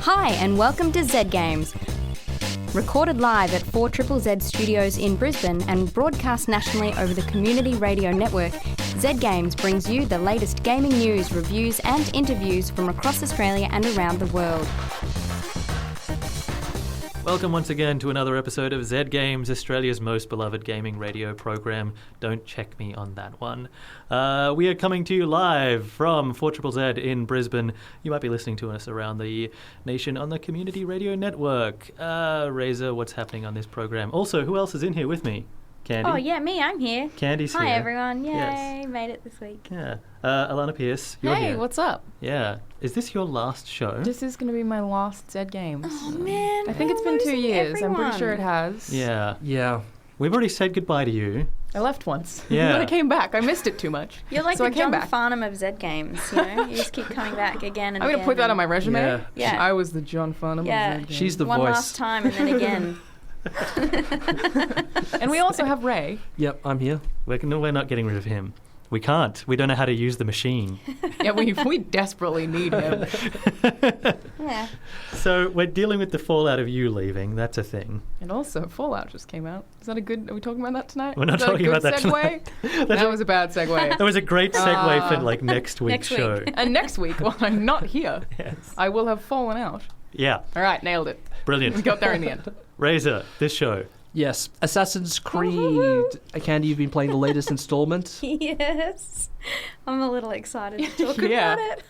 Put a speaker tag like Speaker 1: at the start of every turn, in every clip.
Speaker 1: Hi and welcome to Z Games. Recorded live at 4ZZZ Studios in Brisbane and broadcast nationally over the Community Radio Network, Z Games brings you the latest gaming news, reviews and interviews from across Australia and around the world.
Speaker 2: Welcome once again to another episode of Z Games, Australia's most beloved gaming radio program. Don't check me on that one. We are coming to you live from 4ZZZ in Brisbane. You might be listening to us around the nation on the Community Radio Network. Razor, what's happening on this program? Also, who else is in here with me? Candy?
Speaker 1: Oh, yeah, me, I'm here.
Speaker 2: Candy's
Speaker 1: Hi,
Speaker 2: here.
Speaker 1: Hi, everyone. Yay,
Speaker 2: yes.
Speaker 1: Made it this week.
Speaker 2: Yeah. Alana Pierce, you're here.
Speaker 3: Hey, what's up?
Speaker 2: Yeah. Is this your last show?
Speaker 3: This is going to be my last Z Games.
Speaker 1: Oh, man.
Speaker 3: I think it's been 2 years.
Speaker 1: Everyone.
Speaker 3: I'm pretty sure it has.
Speaker 2: Yeah. We've already said goodbye to you.
Speaker 3: I left once.
Speaker 2: Yeah.
Speaker 3: But I came back. I missed it too much.
Speaker 1: You're like
Speaker 3: so
Speaker 1: the
Speaker 3: I came
Speaker 1: John
Speaker 3: back.
Speaker 1: Farnham of Z Games, you know? You just keep coming back again and
Speaker 3: I'm
Speaker 1: again.
Speaker 3: going to put that on my resume.
Speaker 1: Yeah.
Speaker 3: I was the John Farnham of Z Games.
Speaker 4: She's the
Speaker 1: One
Speaker 4: voice.
Speaker 1: last time and then again.
Speaker 3: And we also have Ray.
Speaker 4: Yep, I'm here.
Speaker 2: We're not getting rid of him. We can't. We don't know how to use the machine.
Speaker 3: Yeah, we desperately need him.
Speaker 1: Yeah.
Speaker 2: So we're dealing with the fallout of you leaving. That's a thing.
Speaker 3: And also, Fallout just came out. Is that a good... Are we talking about that tonight?
Speaker 2: We're not
Speaker 3: Is that
Speaker 2: talking
Speaker 3: a
Speaker 2: about
Speaker 3: good
Speaker 2: that
Speaker 3: segue?
Speaker 2: tonight.
Speaker 3: That was a bad segue.
Speaker 2: That was a great segue for like next week's
Speaker 1: Next week.
Speaker 2: show.
Speaker 3: And next week, while I'm not here,
Speaker 2: Yes.
Speaker 3: I will have fallen out.
Speaker 2: Yeah.
Speaker 3: All right, nailed it. We
Speaker 2: Brilliant.
Speaker 3: got there in the end.
Speaker 2: Razor, this show.
Speaker 4: Yes, Assassin's Creed. Candy, you've been playing the latest installment.
Speaker 1: Yes. I'm a little excited to talk
Speaker 3: Yeah.
Speaker 1: about it.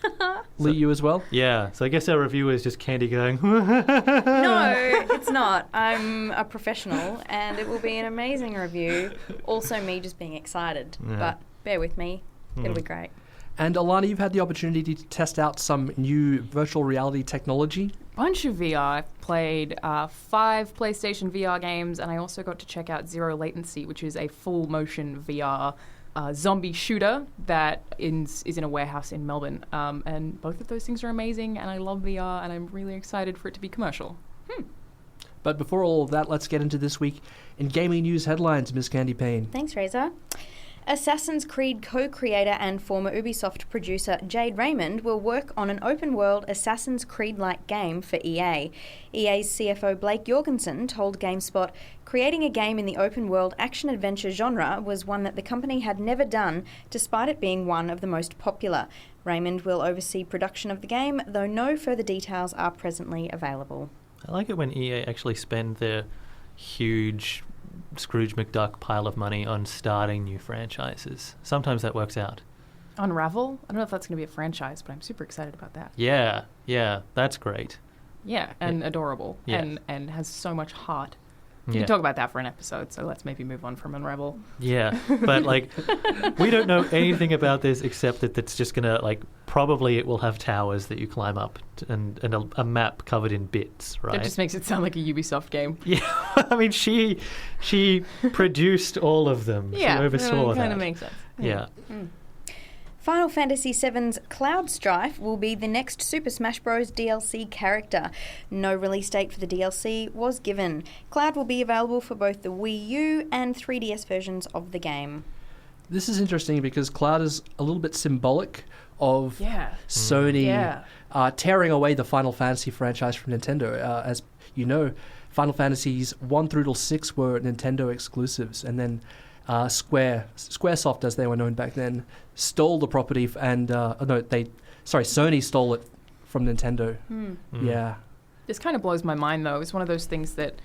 Speaker 4: Lee, you as well?
Speaker 2: Yeah. So I guess our review is just Candy going.
Speaker 1: No, it's not. I'm a professional and it will be an amazing review. Also me just being excited.
Speaker 2: Yeah.
Speaker 1: But bear with me. It'll be great.
Speaker 4: And Alana, you've had the opportunity to test out some new virtual reality technology.
Speaker 3: Bunch of VR. I've played 5 PlayStation VR games, and I also got to check out Zero Latency, which is a full motion VR zombie shooter that is in a warehouse in Melbourne. And both of those things are amazing, and I love VR, and I'm really excited for it to be commercial.
Speaker 4: But before all of that, let's get into this week in gaming news headlines, Miss Candy Payne.
Speaker 1: Thanks, Razor. Assassin's Creed co-creator and former Ubisoft producer Jade Raymond will work on an open-world Assassin's Creed-like game for EA. EA's CFO Blake Jorgensen told GameSpot, creating a game in the open-world action-adventure genre was one that the company had never done, despite it being one of the most popular. Raymond will oversee production of the game, though no further details are presently available.
Speaker 2: I like it when EA actually spend their huge Scrooge McDuck pile of money on starting new franchises. Sometimes that works out.
Speaker 3: Unravel? I don't know if that's going to be a franchise, but I'm super excited about that.
Speaker 2: Yeah, that's great.
Speaker 3: Yeah, and adorable,
Speaker 2: Yes.
Speaker 3: and has so much heart. We
Speaker 2: Yeah.
Speaker 3: can talk about that for an episode, so let's maybe move on from Unravel.
Speaker 2: Yeah, but like, we don't know anything about this except that it's just gonna like probably it will have towers that you climb up and a map covered in bits, right?
Speaker 3: That just makes it sound like a Ubisoft game.
Speaker 2: Yeah, I mean she produced all of them.
Speaker 3: Yeah,
Speaker 2: she oversaw that.
Speaker 3: kind of makes sense.
Speaker 2: Yeah.
Speaker 1: Final Fantasy VII's Cloud Strife will be the next Super Smash Bros. DLC character. No release date for the DLC was given. Cloud will be available for both the Wii U and 3DS versions of the game.
Speaker 4: This is interesting because Cloud is a little bit symbolic of Sony tearing away the Final Fantasy franchise from Nintendo. As you know, Final Fantasies 1 through till 6 were Nintendo exclusives, and then Squaresoft, as they were known back then, stole the property Sony stole it from Nintendo. Yeah.
Speaker 3: This kind of blows my mind, though. It's one of those things that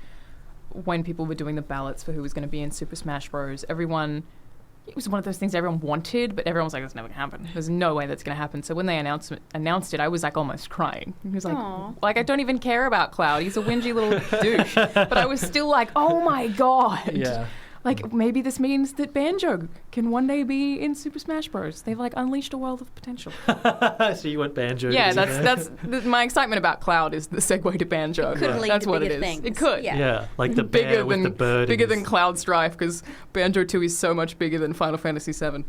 Speaker 3: when people were doing the ballots for who was going to be in Super Smash Bros., it was one of those things everyone wanted, but everyone was like, that's never going to happen. There's no way that's going to happen. So when they announced it, I was like almost crying. It was like I don't even care about Cloud. He's a whingy little douche. But I was still like, oh my God.
Speaker 4: Yeah.
Speaker 3: Like, maybe this means that Banjo can one day be in Super Smash Bros. They've, like, unleashed a world of potential.
Speaker 2: So you want Banjo?
Speaker 3: Yeah, that's my excitement about Cloud is the segue to Banjo.
Speaker 1: It could lead
Speaker 3: that's
Speaker 1: to
Speaker 3: what
Speaker 1: bigger
Speaker 3: it is.
Speaker 1: things.
Speaker 3: It could.
Speaker 2: Yeah, like the bear with the bird.
Speaker 3: Bigger than Cloud Strife, because Banjo 2 is so much bigger than Final Fantasy 7.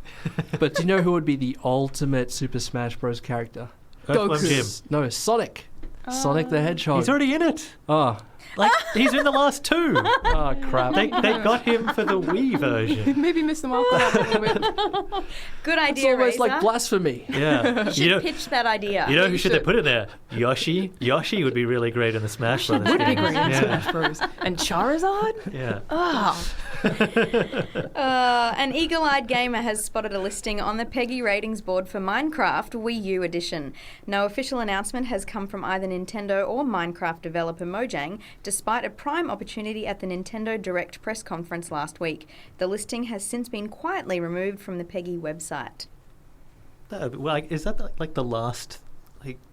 Speaker 4: But do you know who would be the ultimate Super Smash Bros. Character?
Speaker 2: Earthworm
Speaker 3: Goku.
Speaker 2: Jim.
Speaker 4: No, Sonic. Sonic the Hedgehog.
Speaker 2: He's already in it.
Speaker 4: Oh,
Speaker 2: Like, he's in the last two.
Speaker 4: Oh, crap.
Speaker 2: They got him for the Wii version.
Speaker 3: Maybe miss them all a little bit.
Speaker 1: Good
Speaker 4: It's
Speaker 1: idea,
Speaker 4: almost
Speaker 1: Razor.
Speaker 4: like blasphemy.
Speaker 2: Yeah.
Speaker 1: You should pitch that idea.
Speaker 2: You know who should they put in there? Yoshi. Yoshi would be really great in the Smash Brothers
Speaker 3: Would be
Speaker 2: game.
Speaker 3: great in
Speaker 2: Yeah.
Speaker 3: Smash Bros. And Charizard?
Speaker 2: Yeah.
Speaker 3: Oh.
Speaker 1: An eagle-eyed gamer has spotted a listing on the PEGI ratings board for Minecraft Wii U Edition. No official announcement has come from either Nintendo or Minecraft developer Mojang, despite a prime opportunity at the Nintendo Direct press conference last week. The listing has since been quietly removed from the PEGI website.
Speaker 2: Is that like the last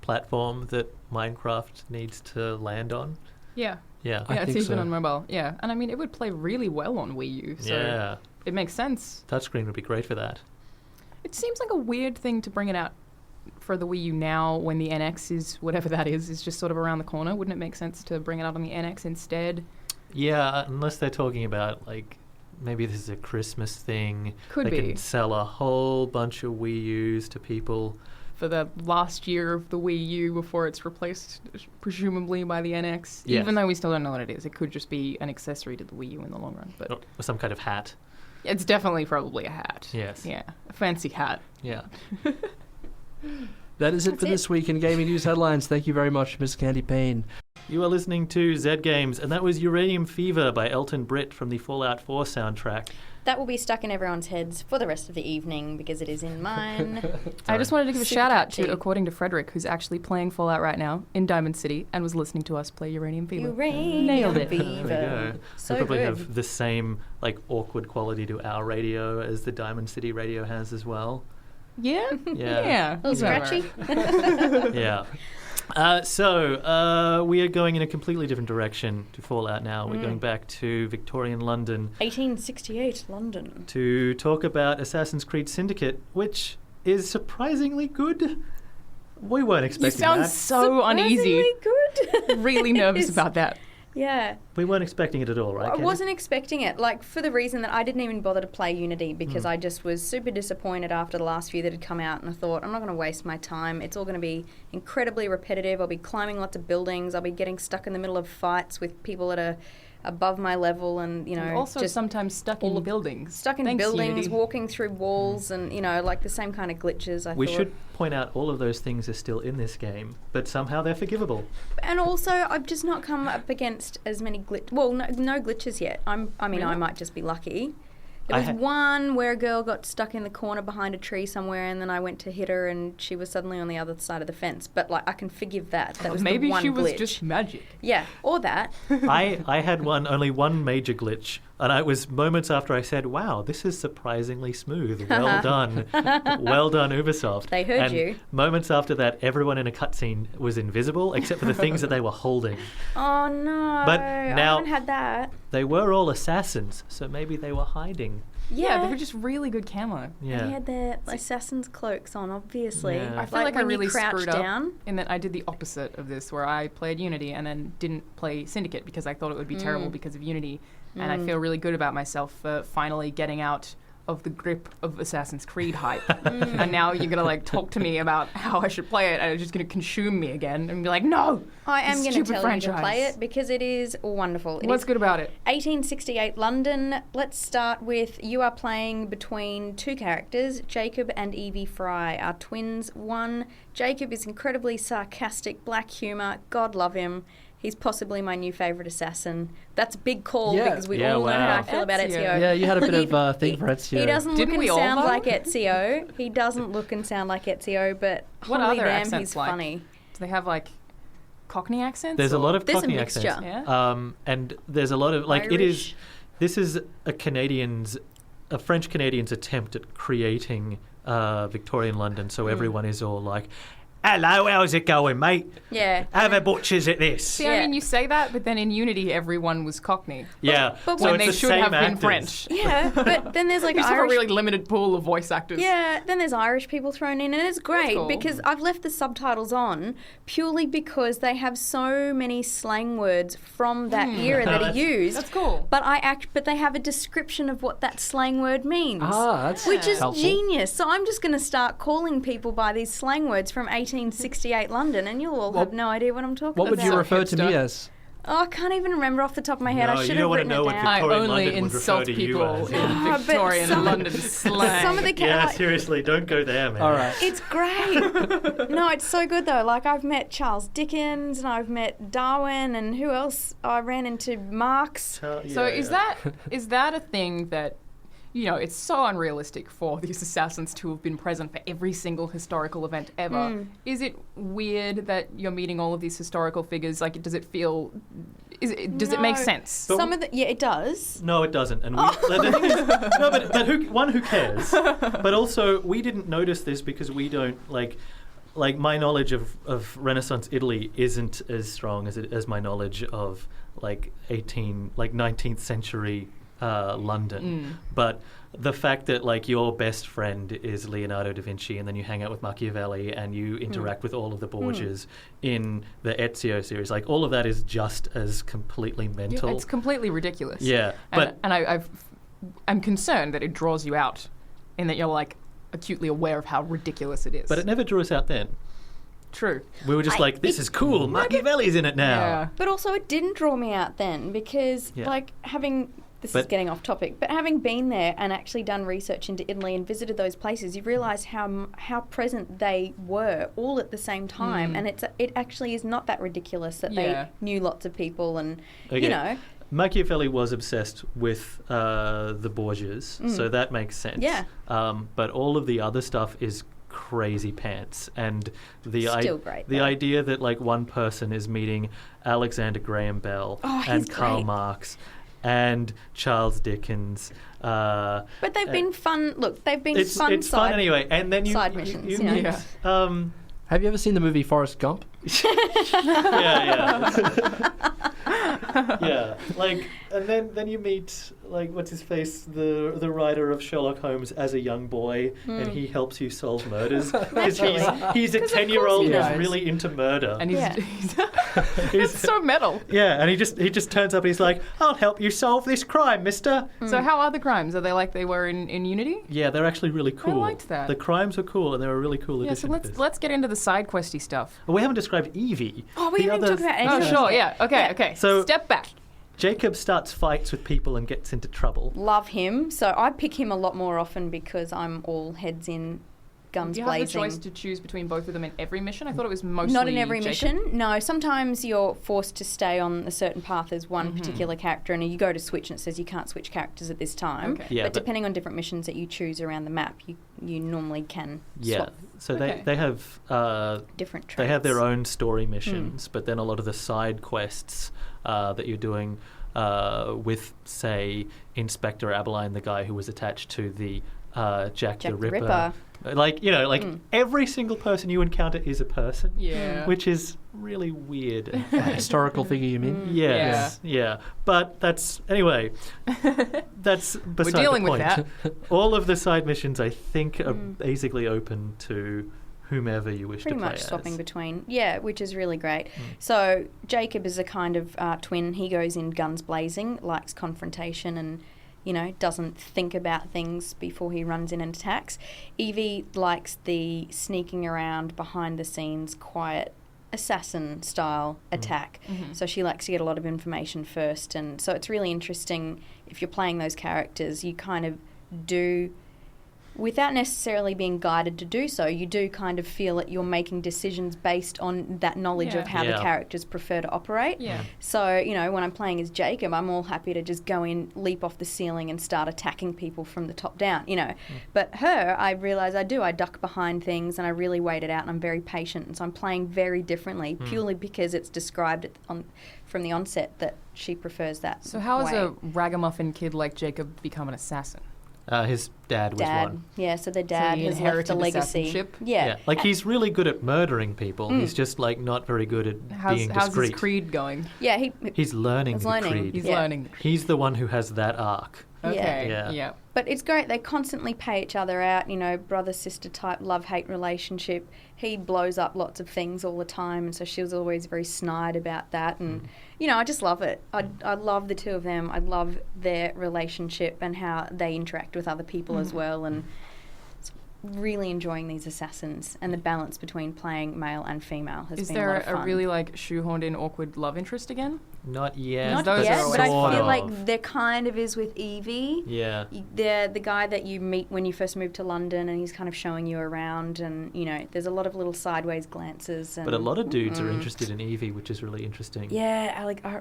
Speaker 2: platform that Minecraft needs to land on?
Speaker 3: Yeah.
Speaker 2: Yeah.
Speaker 4: I
Speaker 3: Yeah, it's
Speaker 4: think
Speaker 3: even
Speaker 4: so.
Speaker 3: on mobile. Yeah. And I mean, it would play really well on Wii U. So
Speaker 2: Yeah.
Speaker 3: it makes sense.
Speaker 2: Touchscreen would be great for that.
Speaker 3: It seems like a weird thing to bring it out for the Wii U now when the NX is, whatever that is just sort of around the corner. Wouldn't it make sense to bring it out on the NX instead?
Speaker 2: Yeah, unless they're talking about maybe this is a Christmas thing.
Speaker 3: Could
Speaker 2: they
Speaker 3: be.
Speaker 2: can sell a whole bunch of Wii U's to people.
Speaker 3: For the last year of the Wii U before it's replaced, presumably, by the NX.
Speaker 2: Yes.
Speaker 3: Even though we still don't know what it is. It could just be an accessory to the Wii U in the long run. But
Speaker 2: Or some kind of hat.
Speaker 3: it's definitely probably a hat.
Speaker 2: Yes.
Speaker 3: Yeah, a fancy hat.
Speaker 2: Yeah.
Speaker 4: That is it for this week in Gaming News Headlines. Thank you very much, Miss Candy Payne.
Speaker 2: You are listening to Zed Games, and that was Uranium Fever by Elton Britt from the Fallout 4 soundtrack.
Speaker 1: That will be stuck in everyone's heads for the rest of the evening because it is in mine.
Speaker 3: I just wanted to give a
Speaker 1: Super
Speaker 3: shout out
Speaker 1: catchy.
Speaker 3: to According to Frederick, who's actually playing Fallout right now in Diamond City and was listening to us play Uranium Fever.
Speaker 1: Uranium
Speaker 3: Nailed it.
Speaker 1: Fever.
Speaker 2: There we go.
Speaker 1: So
Speaker 2: we probably
Speaker 1: good.
Speaker 2: have the same awkward quality to our radio as the Diamond City radio has as well.
Speaker 3: Yeah?
Speaker 2: Yeah.
Speaker 1: A little
Speaker 3: Yeah.
Speaker 1: scratchy.
Speaker 2: Yeah. So we are going in a completely different direction to Fallout now. We're going back to Victorian London
Speaker 1: 1868 London.
Speaker 2: to talk about Assassin's Creed Syndicate, which is surprisingly good. We weren't
Speaker 3: You
Speaker 2: expecting
Speaker 3: sound
Speaker 2: that.
Speaker 3: so uneasy.
Speaker 1: Surprisingly good.
Speaker 3: Really nervous
Speaker 1: Yes.
Speaker 3: about that.
Speaker 1: Yeah.
Speaker 2: We weren't expecting it at all, right?
Speaker 1: I
Speaker 2: Katie?
Speaker 1: wasn't expecting it, for the reason that I didn't even bother to play Unity because I just was super disappointed after the last few that had come out, and I thought, I'm not going to waste my time. It's all going to be incredibly repetitive. I'll be climbing lots of buildings. I'll be getting stuck in the middle of fights with people that are above my level and,
Speaker 3: And also
Speaker 1: just
Speaker 3: sometimes stuck in buildings.
Speaker 1: stuck in
Speaker 3: Thanks,
Speaker 1: buildings,
Speaker 3: Unity.
Speaker 1: walking through walls and, the same kind of glitches, I
Speaker 2: We
Speaker 1: thought.
Speaker 2: should point out all of those things are still in this game, but somehow they're forgivable.
Speaker 1: And also, I've just not come up against as many no glitches yet. I might just be lucky. There
Speaker 2: I
Speaker 1: was
Speaker 2: ha-
Speaker 1: one where a girl got stuck in the corner behind a tree somewhere, and then I went to hit her, and she was suddenly on the other side of the fence. But I can forgive that. That was
Speaker 3: Maybe
Speaker 1: the one
Speaker 3: she was
Speaker 1: glitch.
Speaker 3: just magic.
Speaker 1: Yeah, or that.
Speaker 2: I had only one major glitch, and it was moments after I said, "Wow, this is surprisingly smooth. Well done, well done, Ubisoft."
Speaker 1: They heard
Speaker 2: and
Speaker 1: you.
Speaker 2: Moments after that, everyone in a cutscene was invisible except for the things that they were holding.
Speaker 1: Oh no!
Speaker 2: But
Speaker 1: I
Speaker 2: now-
Speaker 1: haven't had that.
Speaker 2: They were all assassins, so maybe they were hiding.
Speaker 3: Yeah, they were just really good camo.
Speaker 2: Yeah.
Speaker 1: They had their assassin's cloaks on, obviously.
Speaker 2: Yeah.
Speaker 3: I feel like I
Speaker 1: when you
Speaker 3: really
Speaker 1: crouch
Speaker 3: screwed
Speaker 1: down.
Speaker 3: up in that I did the opposite of this, where I played Unity and then didn't play Syndicate because I thought it would be terrible because of Unity. And I feel really good about myself for finally getting out of the grip of Assassin's Creed hype. And now you're going to talk to me about how I should play it, and it's just going to consume me again and be like, no!
Speaker 1: I am
Speaker 3: this
Speaker 1: going to
Speaker 3: stupid
Speaker 1: tell you to play
Speaker 3: franchise.
Speaker 1: it because it is wonderful. It
Speaker 3: What's
Speaker 1: is
Speaker 3: good about it?
Speaker 1: 1868 London. Let's start with you are playing between two characters, Jacob and Evie Fry, are twins. One, Jacob is incredibly sarcastic, black humour, God love him. He's possibly my new favourite assassin. That's a big call
Speaker 4: Yeah.
Speaker 1: because we
Speaker 2: Yeah,
Speaker 1: all know how I
Speaker 2: wow.
Speaker 1: feel about
Speaker 3: Ezio.
Speaker 1: Ezio.
Speaker 4: Yeah, you had a bit of thing for Ezio.
Speaker 1: He doesn't
Speaker 3: Didn't
Speaker 1: look
Speaker 3: we
Speaker 1: and
Speaker 3: all,
Speaker 1: sound
Speaker 3: though?
Speaker 1: like Ezio. He doesn't look and sound like Ezio, but
Speaker 3: What
Speaker 1: holy
Speaker 3: are their
Speaker 1: damn,
Speaker 3: accents
Speaker 1: he's
Speaker 3: like?
Speaker 1: funny.
Speaker 3: Do they have
Speaker 2: Cockney accents? There's a lot of
Speaker 1: There's a
Speaker 2: Cockney
Speaker 1: mixture.
Speaker 2: accents.
Speaker 3: Yeah.
Speaker 2: And there's a lot of
Speaker 1: Irish.
Speaker 2: This is a French Canadian's attempt at creating Victorian London, so everyone is all like, "Hello, how's it going, mate?
Speaker 1: Yeah.
Speaker 2: Have a butchers at this."
Speaker 3: See,
Speaker 1: Yeah.
Speaker 3: I mean, you say that, but then in Unity, everyone was Cockney.
Speaker 2: Yeah,
Speaker 1: but
Speaker 2: so
Speaker 3: when
Speaker 2: it's
Speaker 3: they
Speaker 2: the
Speaker 3: should
Speaker 2: same
Speaker 3: have been
Speaker 2: actors.
Speaker 3: French.
Speaker 1: Yeah, but then there's
Speaker 3: You just have a
Speaker 1: Irish.
Speaker 3: really limited pool of voice actors.
Speaker 1: Yeah, then there's Irish people thrown in, and it's great
Speaker 3: cool.
Speaker 1: because I've left the subtitles on purely because they have so many slang words from that era that are used.
Speaker 3: That's cool.
Speaker 1: But they have a description of what that slang word means.
Speaker 4: That's
Speaker 1: Which is
Speaker 4: helpful.
Speaker 1: genius. So I'm just going to start calling people by these slang words from 1868 London, and you'll all have no idea what I'm talking
Speaker 4: What would
Speaker 1: about.
Speaker 4: you
Speaker 3: So
Speaker 4: refer to me
Speaker 3: hipster.
Speaker 4: as?
Speaker 1: I can't even remember off the top of my head.
Speaker 2: No,
Speaker 1: I should
Speaker 2: you don't
Speaker 1: have written
Speaker 2: want to know
Speaker 1: it
Speaker 2: what
Speaker 1: down.
Speaker 3: I
Speaker 2: Victorian
Speaker 3: only
Speaker 2: London would refer
Speaker 3: insult
Speaker 2: to you
Speaker 3: people
Speaker 2: as.
Speaker 3: in Victorian London slang.
Speaker 1: Some of the
Speaker 2: Yeah, seriously, don't go there, man.
Speaker 4: All right.
Speaker 1: It's great. No, it's so good though. Like I've met Charles Dickens and I've met Darwin and who else? I ran into Marx.
Speaker 3: So is that a thing that, you know, it's so unrealistic for these assassins to have been present for every single historical event ever. Is it weird that you're meeting all of these historical figures? Like, does it feel... does it make sense?
Speaker 1: Some of the... Yeah, it does.
Speaker 2: No, it doesn't. And the thing is, no, but who cares? But also, we didn't notice this because we don't, like my knowledge of Renaissance Italy isn't as strong as my knowledge of, 19th century London. But the fact that your best friend is Leonardo da Vinci and then you hang out with Machiavelli and you interact with all of the Borgias in the Ezio series, all of that is just as completely mental.
Speaker 3: It's completely ridiculous.
Speaker 2: Yeah.
Speaker 3: I'm concerned that it draws you out in that you're acutely aware of how ridiculous it is.
Speaker 2: But it never drew us out then.
Speaker 3: True.
Speaker 2: We were just this is cool. Machiavelli's in it now.
Speaker 3: Yeah.
Speaker 1: But also it didn't draw me out then because having... This is getting off topic, but having been there and actually done research into Italy and visited those places, you realise how present they were all at the same time, and it actually is not that ridiculous that they knew lots of people and you know.
Speaker 2: Machiavelli was obsessed with the Borgias, so that makes sense.
Speaker 1: Yeah.
Speaker 2: But all of the other stuff is crazy pants, and the idea that one person is meeting Alexander Graham Bell and Karl Marx and Charles Dickens.
Speaker 1: But they've been fun. Look, they've been fun.
Speaker 2: It's fun anyway. And then
Speaker 1: side missions.
Speaker 4: Have you ever seen the movie Forrest Gump?
Speaker 2: Yeah. Yeah. And then you meet what's his face, the writer of Sherlock Holmes as a young boy, and he helps you solve murders because he's a 10-year-old who's really into murder,
Speaker 3: and he's so metal.
Speaker 2: Yeah, and he just turns up and he's like, "I'll help you solve this crime, mister."
Speaker 3: So how are the crimes? Are they like they were in Unity?
Speaker 2: Yeah, they're actually really cool.
Speaker 3: I liked that.
Speaker 2: The crimes are cool, and they're a really cool addition.
Speaker 3: So let's get into the side questy stuff.
Speaker 2: Well, we haven't described Evie.
Speaker 1: Oh, we haven't talked about
Speaker 3: anything. Oh, sure, yeah. Okay.
Speaker 2: So
Speaker 3: step back.
Speaker 2: Jacob starts fights with people and gets into trouble.
Speaker 1: Love him. So I pick him a lot more often because I'm all heads in, guns blazing.
Speaker 3: Do you have the choice to choose between both of them in every mission? I thought it was mostly
Speaker 1: Not in every
Speaker 3: Jacob.
Speaker 1: mission. No, sometimes you're forced to stay on a certain path as one particular character, and you go to switch and it says you can't switch characters at this time.
Speaker 3: Okay.
Speaker 2: Yeah,
Speaker 1: but depending on different missions that you choose around the map, you normally can swap.
Speaker 2: So they have
Speaker 1: different traits.
Speaker 2: They have their own story missions, but then a lot of the side quests that you're doing with, say, Inspector Abeline, the guy who was attached to the Jack the Ripper. Every single person you encounter is a person.
Speaker 3: Yeah.
Speaker 2: Which is really weird.
Speaker 4: A historical figure, you mean?
Speaker 2: Yes. Yeah. But that's beside
Speaker 3: We're dealing
Speaker 2: the point.
Speaker 3: with that.
Speaker 2: All of the side missions, I think, are basically open to whomever you wish to play as.
Speaker 1: Pretty much swapping between. Yeah, which is really great. So Jacob is a kind of twin. He goes in guns blazing, likes confrontation and, doesn't think about things before he runs in and attacks. Evie likes the sneaking around behind the scenes, quiet assassin style attack. So she likes to get a lot of information first, and so it's really interesting if you're playing those characters, you kind of do, without necessarily being guided to do so, you do kind of feel that you're making decisions based on that knowledge of how the characters prefer to operate.
Speaker 3: Yeah.
Speaker 1: So, when I'm playing as Jacob, I'm all happy to just go in, leap off the ceiling and start attacking people from the top down, But her, I realise I duck behind things and I really wait it out and I'm very patient. And so I'm playing very differently purely because it's described from the onset that she prefers that
Speaker 3: So how
Speaker 1: way.
Speaker 3: has a ragamuffin kid like Jacob become an assassin?
Speaker 2: His dad was one.
Speaker 1: Yeah, so their dad has left a legacy. Yeah.
Speaker 2: He's really good at murdering people. He's just not very good at being discreet.
Speaker 3: How's his creed going?
Speaker 1: Yeah,
Speaker 2: he's learning the creed.
Speaker 3: He's learning.
Speaker 2: He's the one who has that arc.
Speaker 3: Okay.
Speaker 2: Yeah.
Speaker 1: But it's great. They constantly pay each other out, brother-sister type love-hate relationship. He blows up lots of things all the time, and so she was always very snide about that. And, I just love it. I love the two of them. I love their relationship and how they interact with other people as well. And really enjoying these assassins, and the balance between playing male and female has
Speaker 3: Is
Speaker 1: been a lot of
Speaker 3: there
Speaker 1: fun.
Speaker 3: a really like shoehorned in awkward love interest again?
Speaker 2: Not yet.
Speaker 1: Not
Speaker 3: those
Speaker 1: yet,
Speaker 3: are
Speaker 1: but I
Speaker 3: sort
Speaker 1: feel
Speaker 3: of.
Speaker 1: like there kind of is with Evie.
Speaker 2: Yeah.
Speaker 1: The guy that you meet when you first move to London, and he's kind of showing you around, and there's a lot of little sideways glances. And,
Speaker 2: But a lot of dudes are interested in Evie, which is really interesting.
Speaker 1: Yeah,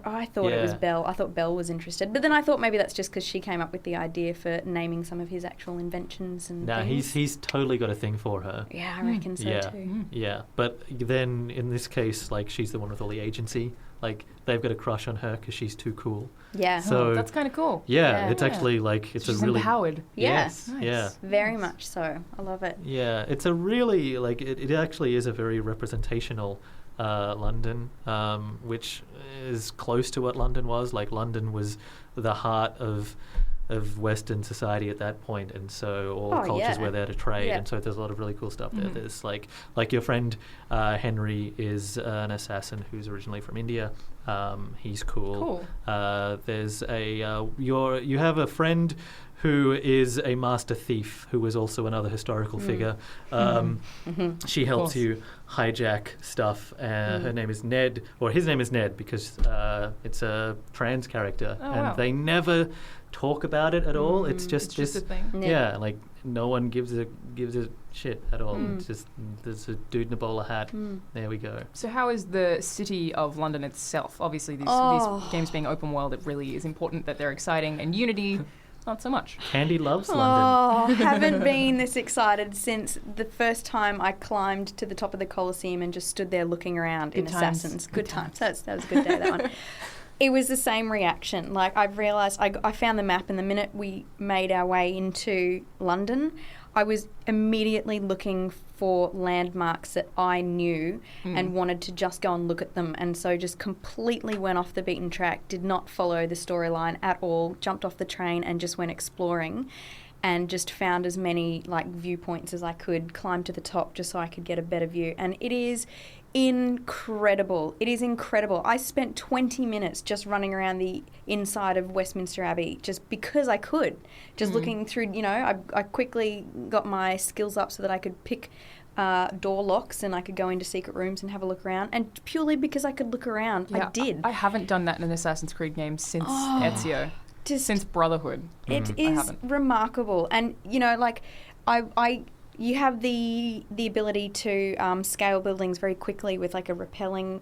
Speaker 1: I thought it was
Speaker 2: Yeah.
Speaker 1: Belle. I thought Belle was interested, but then I thought maybe that's just because she came up with the idea for naming some of his actual inventions and
Speaker 2: Nah,
Speaker 1: things.
Speaker 2: he's totally got a thing for her.
Speaker 1: Yeah, I reckon so
Speaker 2: Yeah.
Speaker 1: too.
Speaker 2: Yeah, but then in this case, like, she's the one with all the agency. Like, they've got a crush on her because she's too cool.
Speaker 1: Yeah.
Speaker 2: So
Speaker 3: That's kind of cool.
Speaker 2: yeah,
Speaker 1: Yeah.
Speaker 2: it's actually like it's
Speaker 3: She's
Speaker 2: a really
Speaker 3: empowered.
Speaker 1: Yeah.
Speaker 2: Yes,
Speaker 3: Nice.
Speaker 2: yeah.
Speaker 1: Very much so. I love it.
Speaker 2: Yeah, it's a really, like, it actually is a very representational London, which is close to what London was. Like, London was the heart of Western society at that point, and so all cultures were there to trade, and so there's a lot of really cool stuff there. There's like your friend Henry is an assassin who's originally from India. He's cool. There's you have a friend who is a master thief who is also another historical figure. She helps you hijack stuff. Her name is Ned, or his name is Ned, because it's a trans character, they never talk about it at all. It's just
Speaker 3: a
Speaker 2: this
Speaker 3: thing.
Speaker 2: Yeah, like no one gives a shit at all. It's just there's a dude in a bowler hat. There we go.
Speaker 3: So how is the city of London itself? Obviously, these games being open world, it really is important that they're exciting, and Unity, not so much.
Speaker 2: Candy loves London.
Speaker 1: Haven't been this excited since the first time I climbed to the top of the Colosseum and just stood there looking around in Assassins. Good times. That was a good day, that one. It was the same reaction. Like, I've realised, I found the map, and the minute we made our way into London, I was immediately looking for landmarks that I knew and wanted to just go and look at them, and so just completely went off the beaten track, did not follow the storyline at all, jumped off the train and just went exploring, and just found as many like viewpoints as I could, climbed to the top just so I could get a better view. And it is incredible. It is incredible. I spent 20 minutes just running around the inside of Westminster Abbey just because I could. Just looking through, I quickly got my skills up so that I could pick door locks and I could go into secret rooms and have a look around. And purely because I could look around, I did.
Speaker 3: I haven't done that in an Assassin's Creed game since Ezio. Since Brotherhood.
Speaker 1: It is remarkable. And, you have the ability to scale buildings very quickly with like a rappelling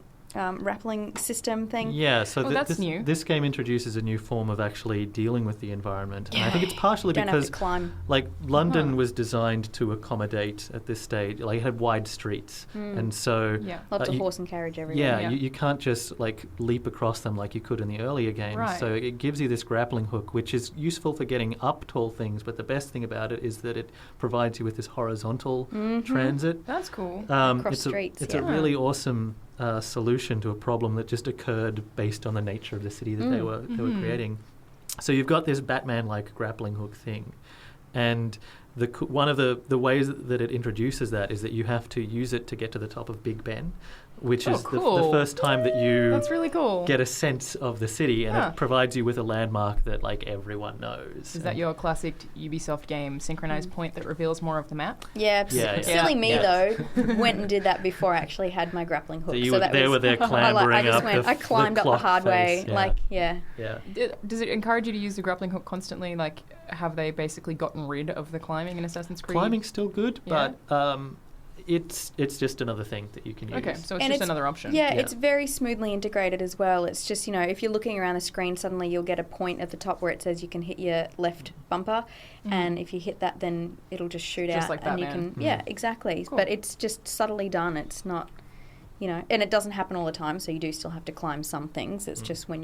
Speaker 1: system thing.
Speaker 2: Yeah, so
Speaker 3: that's new.
Speaker 2: This game introduces a new form of actually dealing with the environment. And I think it's partially
Speaker 1: Don't
Speaker 2: because
Speaker 1: have to climb.
Speaker 2: like London was designed to accommodate at this stage, like it had wide streets. And so
Speaker 1: lots of horse and carriage everywhere.
Speaker 2: Yeah, you can't just like leap across them like you could in the earlier games.
Speaker 3: Right.
Speaker 2: So it gives you this grappling hook, which is useful for getting up tall things, but the best thing about it is that it provides you with this horizontal transit.
Speaker 3: That's cool.
Speaker 1: Across streets.
Speaker 2: It's a really awesome solution to a problem that just occurred based on the nature of the city that they were creating. So you've got this Batman-like grappling hook thing, and one of the ways that it introduces that is that you have to use it to get to the top of Big Ben, which is the first time that you
Speaker 3: That's really cool.
Speaker 2: get a sense of the city, and it provides you with a landmark that like everyone knows.
Speaker 3: Is that your classic Ubisoft game, synchronized point that reveals more of the map?
Speaker 1: Yeah, silly me though, went and did that before I actually had my grappling hook.
Speaker 2: So you were there clambering up
Speaker 1: I climbed up the hard way.
Speaker 2: Yeah.
Speaker 3: Does it encourage you to use the grappling hook constantly? Like, have they basically gotten rid of the climbing in Assassin's Creed?
Speaker 2: Climbing's still good, but it's just another thing that you can use.
Speaker 3: Okay, so it's just another option.
Speaker 1: Yeah, it's very smoothly integrated as well. It's just, if you're looking around the screen, suddenly you'll get a point at the top where it says you can hit your left bumper, and if you hit that, then it'll just shoot
Speaker 3: just
Speaker 1: out.
Speaker 3: Like
Speaker 1: and
Speaker 3: Batman.
Speaker 1: you can, yeah, exactly. Cool. But it's just subtly done. It's not, and it doesn't happen all the time, so you do still have to climb some things. It's just when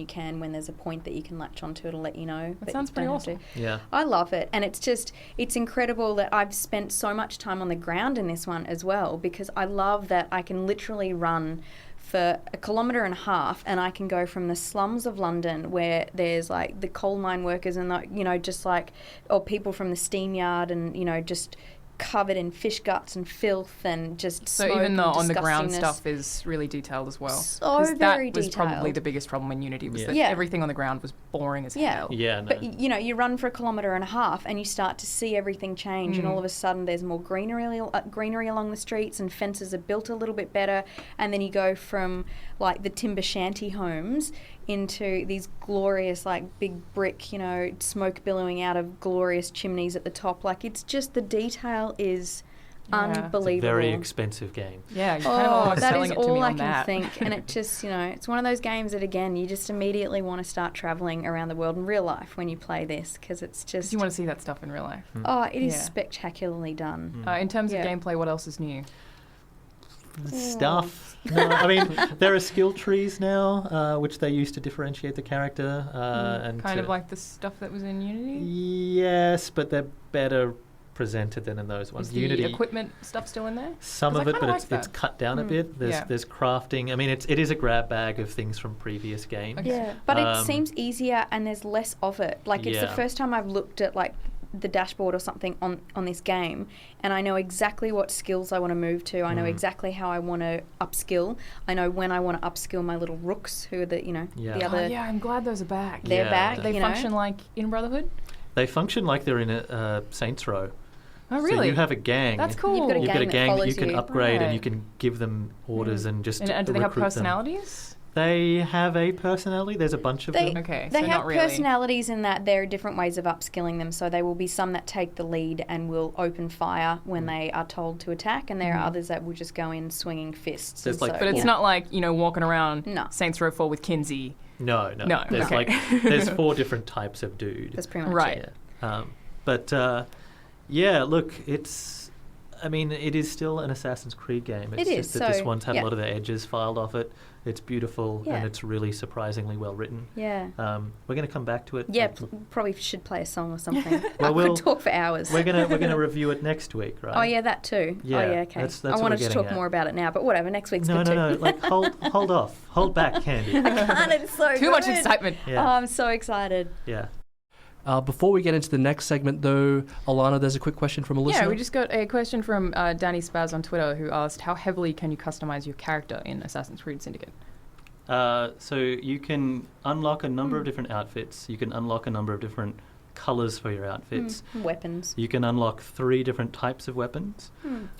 Speaker 1: there's a point that you can latch onto, it'll let you know.
Speaker 3: That sounds pretty awesome.
Speaker 2: Yeah.
Speaker 1: I love it. And it's incredible that I've spent so much time on the ground in this one as well, because I love that I can literally run for 1.5 kilometres and I can go from the slums of London where there's like the coal mine workers and or people from the steam yard and, just covered in fish guts and filth and just
Speaker 3: so
Speaker 1: smoke
Speaker 3: even the
Speaker 1: and
Speaker 3: on the ground
Speaker 1: disgustingness.
Speaker 3: stuff is really detailed as well.
Speaker 1: So very
Speaker 3: that was
Speaker 1: detailed.
Speaker 3: probably the biggest problem in Unity was that
Speaker 1: Yeah.
Speaker 3: everything on the ground was boring as hell.
Speaker 2: Yeah, no.
Speaker 1: But you run for 1.5 kilometres and you start to see everything change, and all of a sudden there's more greenery along the streets, and fences are built a little bit better, and then you go from like the timber shanty homes into these glorious like big brick, smoke billowing out of glorious chimneys at the top. Like, it's just, the detail is unbelievable.
Speaker 2: It's a very expensive game.
Speaker 3: Yeah, you're kind of almost
Speaker 1: that
Speaker 3: selling
Speaker 1: is
Speaker 3: it to me
Speaker 1: all I
Speaker 3: on
Speaker 1: can
Speaker 3: that.
Speaker 1: think. And it just, it's one of those games that, again, you just immediately want to start travelling around the world in real life when you play this, because it's just...
Speaker 3: You want to see that stuff in real life.
Speaker 1: Oh, it is spectacularly done.
Speaker 3: In terms of gameplay, what else is new?
Speaker 2: Stuff. No, I mean, there are skill trees now, which they use to differentiate the character. And
Speaker 3: kind of like the stuff that was in Unity?
Speaker 2: Yes, but they're better presented than in those ones.
Speaker 3: Is the
Speaker 2: Unity
Speaker 3: equipment stuff still in there?
Speaker 2: Some of it, but
Speaker 3: like
Speaker 2: it's cut down a bit. There's crafting. I mean, it is a grab bag of things from previous games.
Speaker 3: Okay.
Speaker 1: Yeah, but it seems easier and there's less of it. Like, it's the first time I've looked at, like, the dashboard or something on this game, and I know exactly what skills I want to move to. I know exactly how I want to upskill. I know when I want to upskill my little rooks, who are the the other.
Speaker 3: Oh, yeah, I'm glad those are back.
Speaker 1: They're back.
Speaker 3: Do they function like in Brotherhood?
Speaker 2: They function like they're in a Saints Row.
Speaker 3: Oh, really?
Speaker 2: So you have a gang.
Speaker 3: That's cool.
Speaker 1: You've got a gang
Speaker 2: that you can upgrade,
Speaker 3: Right.
Speaker 2: and you can give them orders and just
Speaker 3: And do they have
Speaker 2: recruit them.
Speaker 3: personalities?
Speaker 2: They have a personality. There's a bunch of them.
Speaker 3: Okay,
Speaker 1: They
Speaker 3: so
Speaker 1: have
Speaker 3: not really.
Speaker 1: personalities in that there are different ways of upskilling them. So there will be some that take the lead and will open fire when they are told to attack, and there are others that will just go in swinging fists.
Speaker 2: There's like
Speaker 3: But it's not like, walking around
Speaker 1: No.
Speaker 3: Saints Row 4 with Kinsey.
Speaker 2: No.
Speaker 3: No,
Speaker 2: There's
Speaker 3: okay.
Speaker 2: there's 4 different types of dude.
Speaker 1: That's pretty much
Speaker 3: Right.
Speaker 1: it.
Speaker 2: But look, it is still an Assassin's Creed game. It's
Speaker 1: It
Speaker 2: just
Speaker 1: is,
Speaker 2: that this
Speaker 1: so,
Speaker 2: one's had
Speaker 1: yeah.
Speaker 2: a lot of the edges filed off it. It's beautiful
Speaker 1: Yeah.
Speaker 2: and it's really surprisingly well written.
Speaker 1: Yeah.
Speaker 2: We're going to come back to it.
Speaker 1: Yeah, probably should play a song or something.
Speaker 2: Well,
Speaker 1: I could talk for hours.
Speaker 2: We're gonna review it next week, right?
Speaker 1: Oh yeah, that too.
Speaker 2: Yeah,
Speaker 1: oh yeah, okay.
Speaker 2: that's
Speaker 1: I
Speaker 2: what
Speaker 1: wanted
Speaker 2: we're
Speaker 1: to talk
Speaker 2: getting
Speaker 1: more
Speaker 2: at.
Speaker 1: about it now, but whatever. Next week's
Speaker 2: No,
Speaker 1: good
Speaker 2: no,
Speaker 1: too.
Speaker 2: no. Like hold off, hold back, Candy.
Speaker 1: I can't. It's so
Speaker 3: Too much excitement.
Speaker 2: Yeah.
Speaker 1: Oh, I'm so excited.
Speaker 2: Yeah.
Speaker 4: Before we get into the next segment, though, Alana, there's a quick question from a listener.
Speaker 3: Yeah, we just got a question from Danny Spaz on Twitter, who asked, how heavily can you customize your character in Assassin's Creed Syndicate?
Speaker 2: So you can unlock a number of different outfits. You can unlock a number of different colors for your outfits.
Speaker 1: Weapons.
Speaker 2: You can unlock 3 different types of weapons,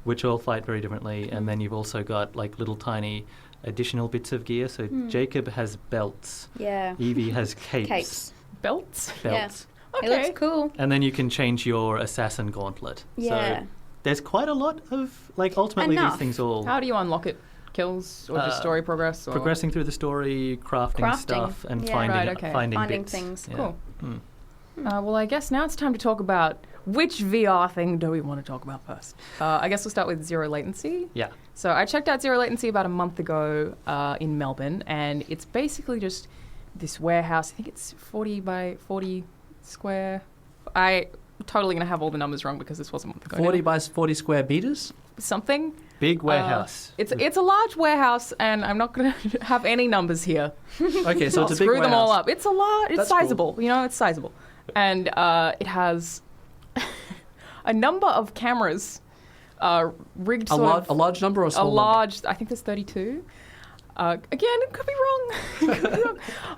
Speaker 2: which all fight very differently. And then you've also got like little tiny additional bits of gear. So Jacob has belts.
Speaker 1: Yeah.
Speaker 2: Evie has capes.
Speaker 1: Capes.
Speaker 3: Belts?
Speaker 2: Belts.
Speaker 1: It looks cool.
Speaker 2: And then you can change your assassin gauntlet.
Speaker 1: Yeah.
Speaker 2: So there's quite a lot of, like, ultimately
Speaker 1: Enough.
Speaker 2: these things all...
Speaker 3: How do you unlock it? Kills or just story progress? Or?
Speaker 2: Progressing through the story, crafting stuff, and
Speaker 1: Yeah.
Speaker 2: finding
Speaker 3: Right, okay.
Speaker 2: finding
Speaker 1: Finding
Speaker 2: bits.
Speaker 1: things.
Speaker 2: Yeah.
Speaker 3: Cool.
Speaker 2: Mm.
Speaker 3: Well, I guess now it's time to talk about which VR thing do we want to talk about first. I guess we'll start with Zero Latency.
Speaker 2: Yeah.
Speaker 3: So I checked out Zero Latency about a month ago in Melbourne, and it's basically just this warehouse. I think it's 40 by 40 square. I'm totally going to have all the numbers wrong because this was a month ago.
Speaker 4: 40
Speaker 3: now.
Speaker 4: by 40 square meters?
Speaker 3: Something.
Speaker 2: Big warehouse.
Speaker 3: It's a large warehouse, and I'm not going to have any numbers here.
Speaker 4: Okay, so
Speaker 3: I'll
Speaker 4: it's a big
Speaker 3: screw them all
Speaker 4: warehouse.
Speaker 3: up. It's a lot. It's
Speaker 4: That's
Speaker 3: sizable. It's sizable, and it has a number of cameras rigged.
Speaker 4: A large number or a small number?
Speaker 3: large. I think there's 32. Again, it could be wrong. Could be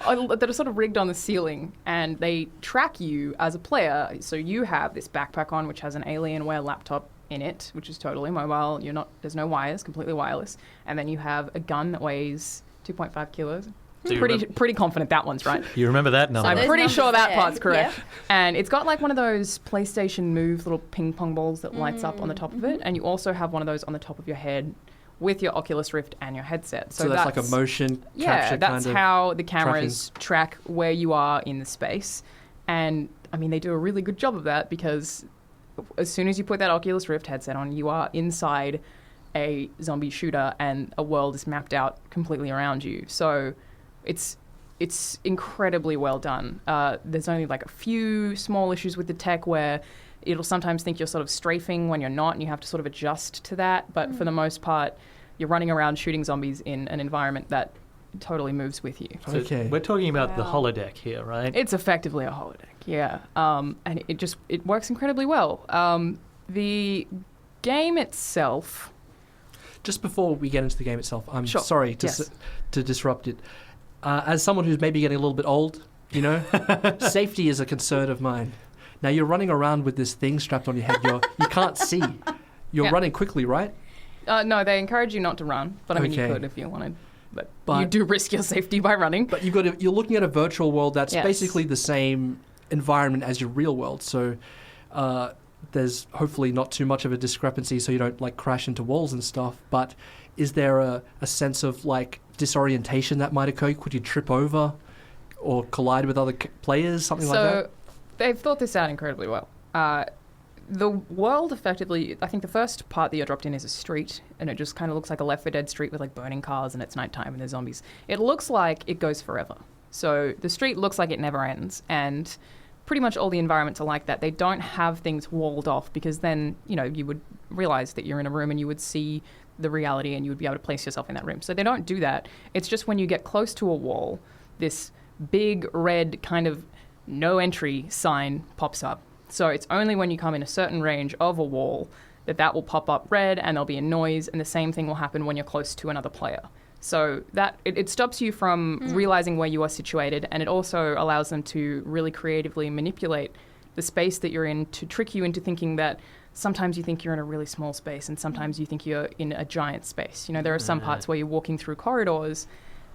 Speaker 3: wrong. That are sort of rigged on the ceiling, and they track you as a player. So you have this backpack on, which has an Alienware laptop in it, which is totally mobile. There's no wires, completely wireless. And then you have a gun that weighs 2.5 kilos.
Speaker 2: Do you
Speaker 3: Pretty confident that one's right.
Speaker 2: You remember that number?
Speaker 3: I'm
Speaker 1: Those
Speaker 3: pretty
Speaker 1: numbers
Speaker 3: sure that
Speaker 1: there.
Speaker 3: part's correct.
Speaker 1: Yep.
Speaker 3: And it's got like one of those PlayStation Move little ping pong balls that lights up on the top of it. And you also have one of those on the top of your head with your Oculus Rift and your headset.
Speaker 4: So that's like a motion capture
Speaker 3: yeah, that's
Speaker 4: kind of
Speaker 3: how the cameras track where you are in the space. And I mean, they do a really good job of that because as soon as you put that Oculus Rift headset on, you are inside a zombie shooter and a world is mapped out completely around you. So it's incredibly well done. There's only like a few small issues with the tech where it'll sometimes think you're sort of strafing when you're not, and you have to sort of adjust to that. But for the most part, you're running around shooting zombies in an environment that totally moves with you.
Speaker 2: So
Speaker 4: Okay.
Speaker 2: We're talking about the holodeck here, right?
Speaker 3: It's effectively a holodeck, yeah. And it works incredibly well. The game itself...
Speaker 4: Just before we get into the game itself, I'm
Speaker 3: Sure.
Speaker 4: sorry to disrupt it. As someone who's maybe getting a little bit old, safety is a concern of mine. Now, you're running around with this thing strapped on your head. You can't see. You're running quickly, right?
Speaker 3: No, they encourage you not to run, but I mean, you could if you wanted. But you do risk your safety by running.
Speaker 4: But you're looking at a virtual world that's basically the same environment as your real world. So there's hopefully not too much of a discrepancy so you don't like crash into walls and stuff. But is there a sense of like disorientation that might occur? Could you trip over or collide with other players, something like that?
Speaker 3: So they've thought this out incredibly well. The world effectively, I think the first part that you're dropped in is a street, and it just kind of looks like a Left 4 Dead street with like burning cars, and it's nighttime and there's zombies. It looks like it goes forever. So the street looks like it never ends, and pretty much all the environments are like that. They don't have things walled off because then, you would realize that you're in a room and you would see the reality and you would be able to place yourself in that room. So they don't do that. It's just when you get close to a wall, this big red kind of no entry sign pops up. So it's only when you come in a certain range of a wall that will pop up red and there'll be a noise, and the same thing will happen when you're close to another player. So that it stops you from realizing where you are situated, and it also allows them to really creatively manipulate the space that you're in to trick you into thinking that sometimes you think you're in a really small space and sometimes you think you're in a giant space. There are some parts where you're walking through corridors,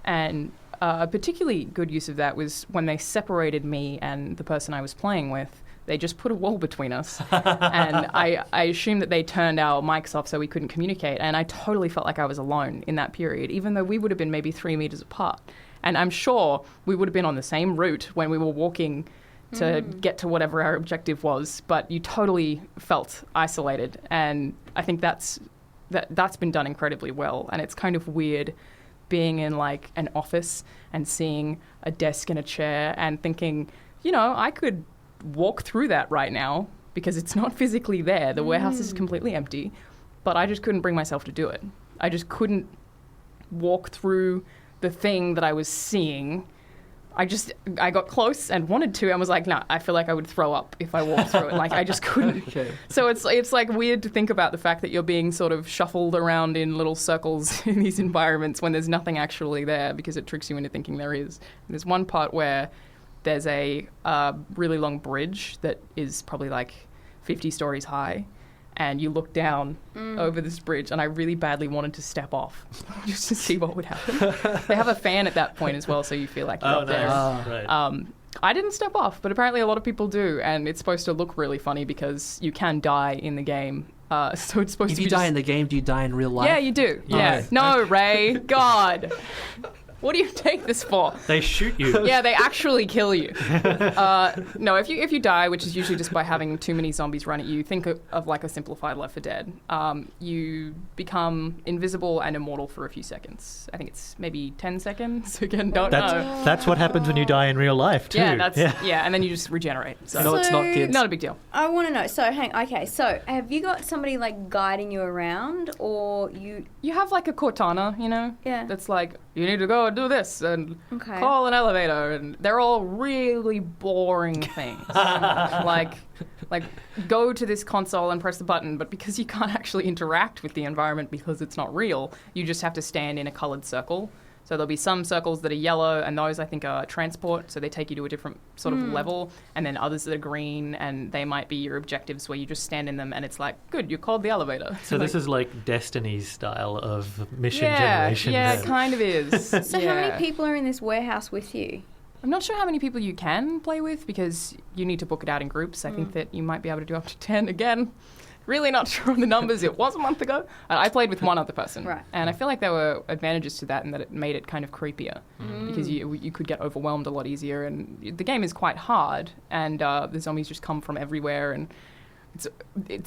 Speaker 3: and a particularly good use of that was when they separated me and the person I was playing with. They just put a wall between us. And I assumed that they turned our mics off so we couldn't communicate. And I totally felt like I was alone in that period, even though we would have been maybe 3 meters apart. And I'm sure we would have been on the same route when we were walking to get to whatever our objective was. But you totally felt isolated. And I think that's been done incredibly well. And it's kind of weird being in like an office and seeing a desk and a chair and thinking, I could walk through that right now because it's not physically there. The warehouse is completely empty, but I just couldn't bring myself to do it. I just couldn't walk through the thing that I was seeing. I got close and wanted to and was like, no, I feel like I would throw up if I walked through it. Like, I just couldn't.
Speaker 4: Okay.
Speaker 3: So it's like weird to think about the fact that you're being sort of shuffled around in little circles in these environments when there's nothing actually there because it tricks you into thinking there is. And there's one part where there's a really long bridge that is probably like 50 stories high, and you look down over this bridge, and I really badly wanted to step off just to see what would happen. They have a fan at that point as well, so you feel like you're up there.
Speaker 2: Right.
Speaker 3: I didn't step off, but apparently a lot of people do, and it's supposed to look really funny because you can die in the game. So it's supposed to be
Speaker 4: If you die in the game, do you die in real life?
Speaker 3: Yeah, you do. Yeah. No, Ray. God. What do you take this for?
Speaker 2: They shoot you.
Speaker 3: Yeah, they actually kill you. No, if you die, which is usually just by having too many zombies run at you, think of like a simplified Left 4 Dead. You become invisible and immortal for a few seconds. I think it's maybe 10 seconds. Again, don't know.
Speaker 2: That's what happens when you die in real life too.
Speaker 3: Yeah, and then you just regenerate. So
Speaker 4: no, it's not, kids.
Speaker 3: Not a big deal.
Speaker 1: I want to know. So, so have you got somebody like guiding you around, or you?
Speaker 3: You have like a Cortana,
Speaker 1: Yeah.
Speaker 3: That's like, you need to go and do this and call an elevator, and they're all really boring things. like go to this console and press the button, but because you can't actually interact with the environment because it's not real, you just have to stand in a colored circle. So there'll be some circles that are yellow, and those I think are transport, so they take you to a different sort of level, and then others that are green, and they might be your objectives where you just stand in them, and it's like, good, you called the elevator.
Speaker 2: So this is like Destiny's style of mission generation.
Speaker 3: Yeah, it kind of is.
Speaker 1: So how many people are in this warehouse with you?
Speaker 3: I'm not sure how many people you can play with because you need to book it out in groups. I think that you might be able to do up to 10 again. Really not sure on the numbers. It was a month ago. I played with one other person.
Speaker 1: Right.
Speaker 3: And I feel like there were advantages to that in that it made it kind of creepier because you could get overwhelmed a lot easier. And the game is quite hard, and the zombies just come from everywhere. And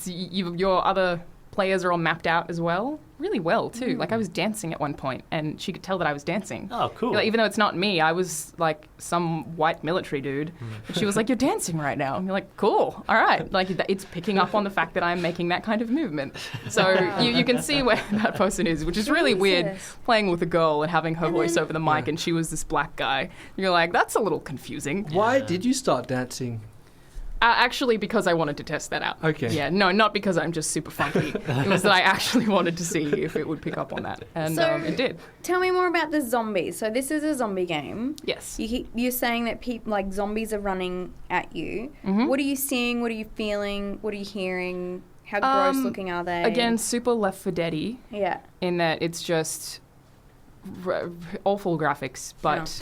Speaker 3: your other players are all mapped out as well. Really well, too. Like, I was dancing at one point, and she could tell that I was dancing.
Speaker 2: Oh, cool.
Speaker 3: Like, even though it's not me, I was, like, some white military dude. And she was like, you're dancing right now. And you're like, cool, all right. Like, it's picking up on the fact that I'm making that kind of movement. So you can see where that person is, which is really weird, playing with a girl and having her voice over the mic, and she was this black guy. You're like, that's a little confusing.
Speaker 4: Why did you start dancing?
Speaker 3: Actually, because I wanted to test that out.
Speaker 4: Okay.
Speaker 3: Yeah, no, not because I'm just super funky. It was that I actually wanted to see if it would pick up on that, and it did.
Speaker 1: Tell me more about the zombies. So this is a zombie game.
Speaker 3: Yes.
Speaker 1: You're saying that zombies are running at you.
Speaker 3: Mm-hmm.
Speaker 1: What are you seeing? What are you feeling? What are you hearing? How gross looking are they?
Speaker 3: Again, super Left 4 Dead-y.
Speaker 1: Yeah.
Speaker 3: In that it's just awful graphics, but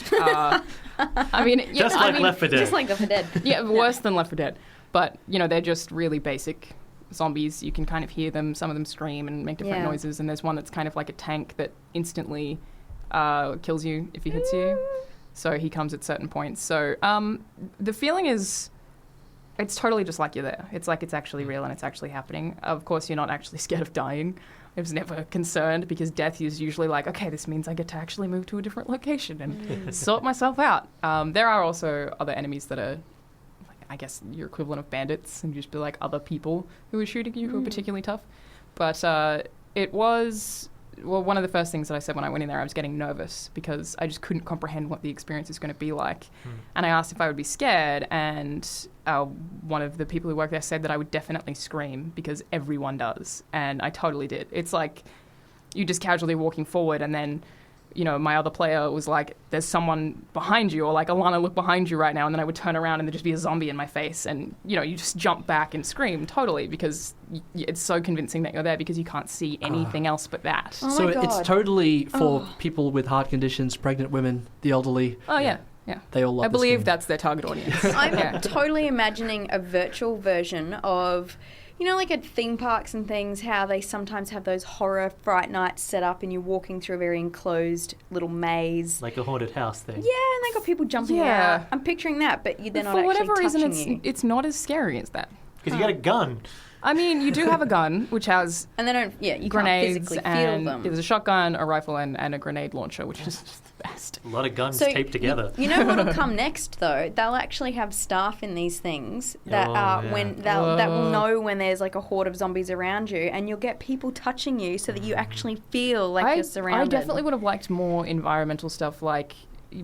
Speaker 3: I mean, yeah,
Speaker 2: just like Left 4 Dead.
Speaker 1: Just like Left 4 Dead.
Speaker 3: Yeah, worse than Left 4 Dead. But they're just really basic zombies. You can kind of hear them. Some of them scream and make different noises. And there's one that's kind of like a tank that instantly kills you if he hits you. So he comes at certain points. So the feeling is, it's totally just like you're there. It's like it's actually real and it's actually happening. Of course, you're not actually scared of dying. I was never concerned because death is usually like, okay, this means I get to actually move to a different location and sort myself out. There are also other enemies that are, I guess, your equivalent of bandits and just be like other people who are shooting you who are particularly tough. But it was, one of the first things that I said when I went in there, I was getting nervous because I just couldn't comprehend what the experience is going to be like. And I asked if I would be scared, and one of the people who worked there said that I would definitely scream because everyone does. And I totally did. It's like you just casually walking forward and then, my other player was like, there's someone behind you, or like, Alana, look behind you right now. And then I would turn around and there'd just be a zombie in my face. And, you just jump back and scream totally because it's so convincing that you're there because you can't see anything else but that.
Speaker 1: Oh
Speaker 4: so
Speaker 1: my God.
Speaker 4: it's totally for people with heart conditions, pregnant women, the elderly.
Speaker 3: Oh, yeah. Yeah.
Speaker 4: They all love
Speaker 3: I
Speaker 4: this
Speaker 3: believe
Speaker 4: game.
Speaker 3: that's their target audience.
Speaker 1: I'm totally imagining a virtual version of, like at theme parks and things, how they sometimes have those horror fright nights set up and you're walking through a very enclosed little maze.
Speaker 2: Like a haunted house thing.
Speaker 1: Yeah, and they got people jumping out. I'm picturing that, but they're not
Speaker 3: for whatever
Speaker 1: actually touching
Speaker 3: reason,
Speaker 1: you.
Speaker 3: it's not as scary as that.
Speaker 2: Because you got a gun.
Speaker 3: I mean, you do have a gun, which has
Speaker 1: and they don't, you can't
Speaker 3: grenades
Speaker 1: physically feel
Speaker 3: and
Speaker 1: them.
Speaker 3: there's a shotgun, a rifle, and a grenade launcher, which is just the best.
Speaker 2: A lot of guns taped together.
Speaker 1: You know what'll come next, though? They'll actually have staff in these things that that will know when there's like a horde of zombies around you, and you'll get people touching you so that you actually feel like you're surrounded.
Speaker 3: I definitely would have liked more environmental stuff, like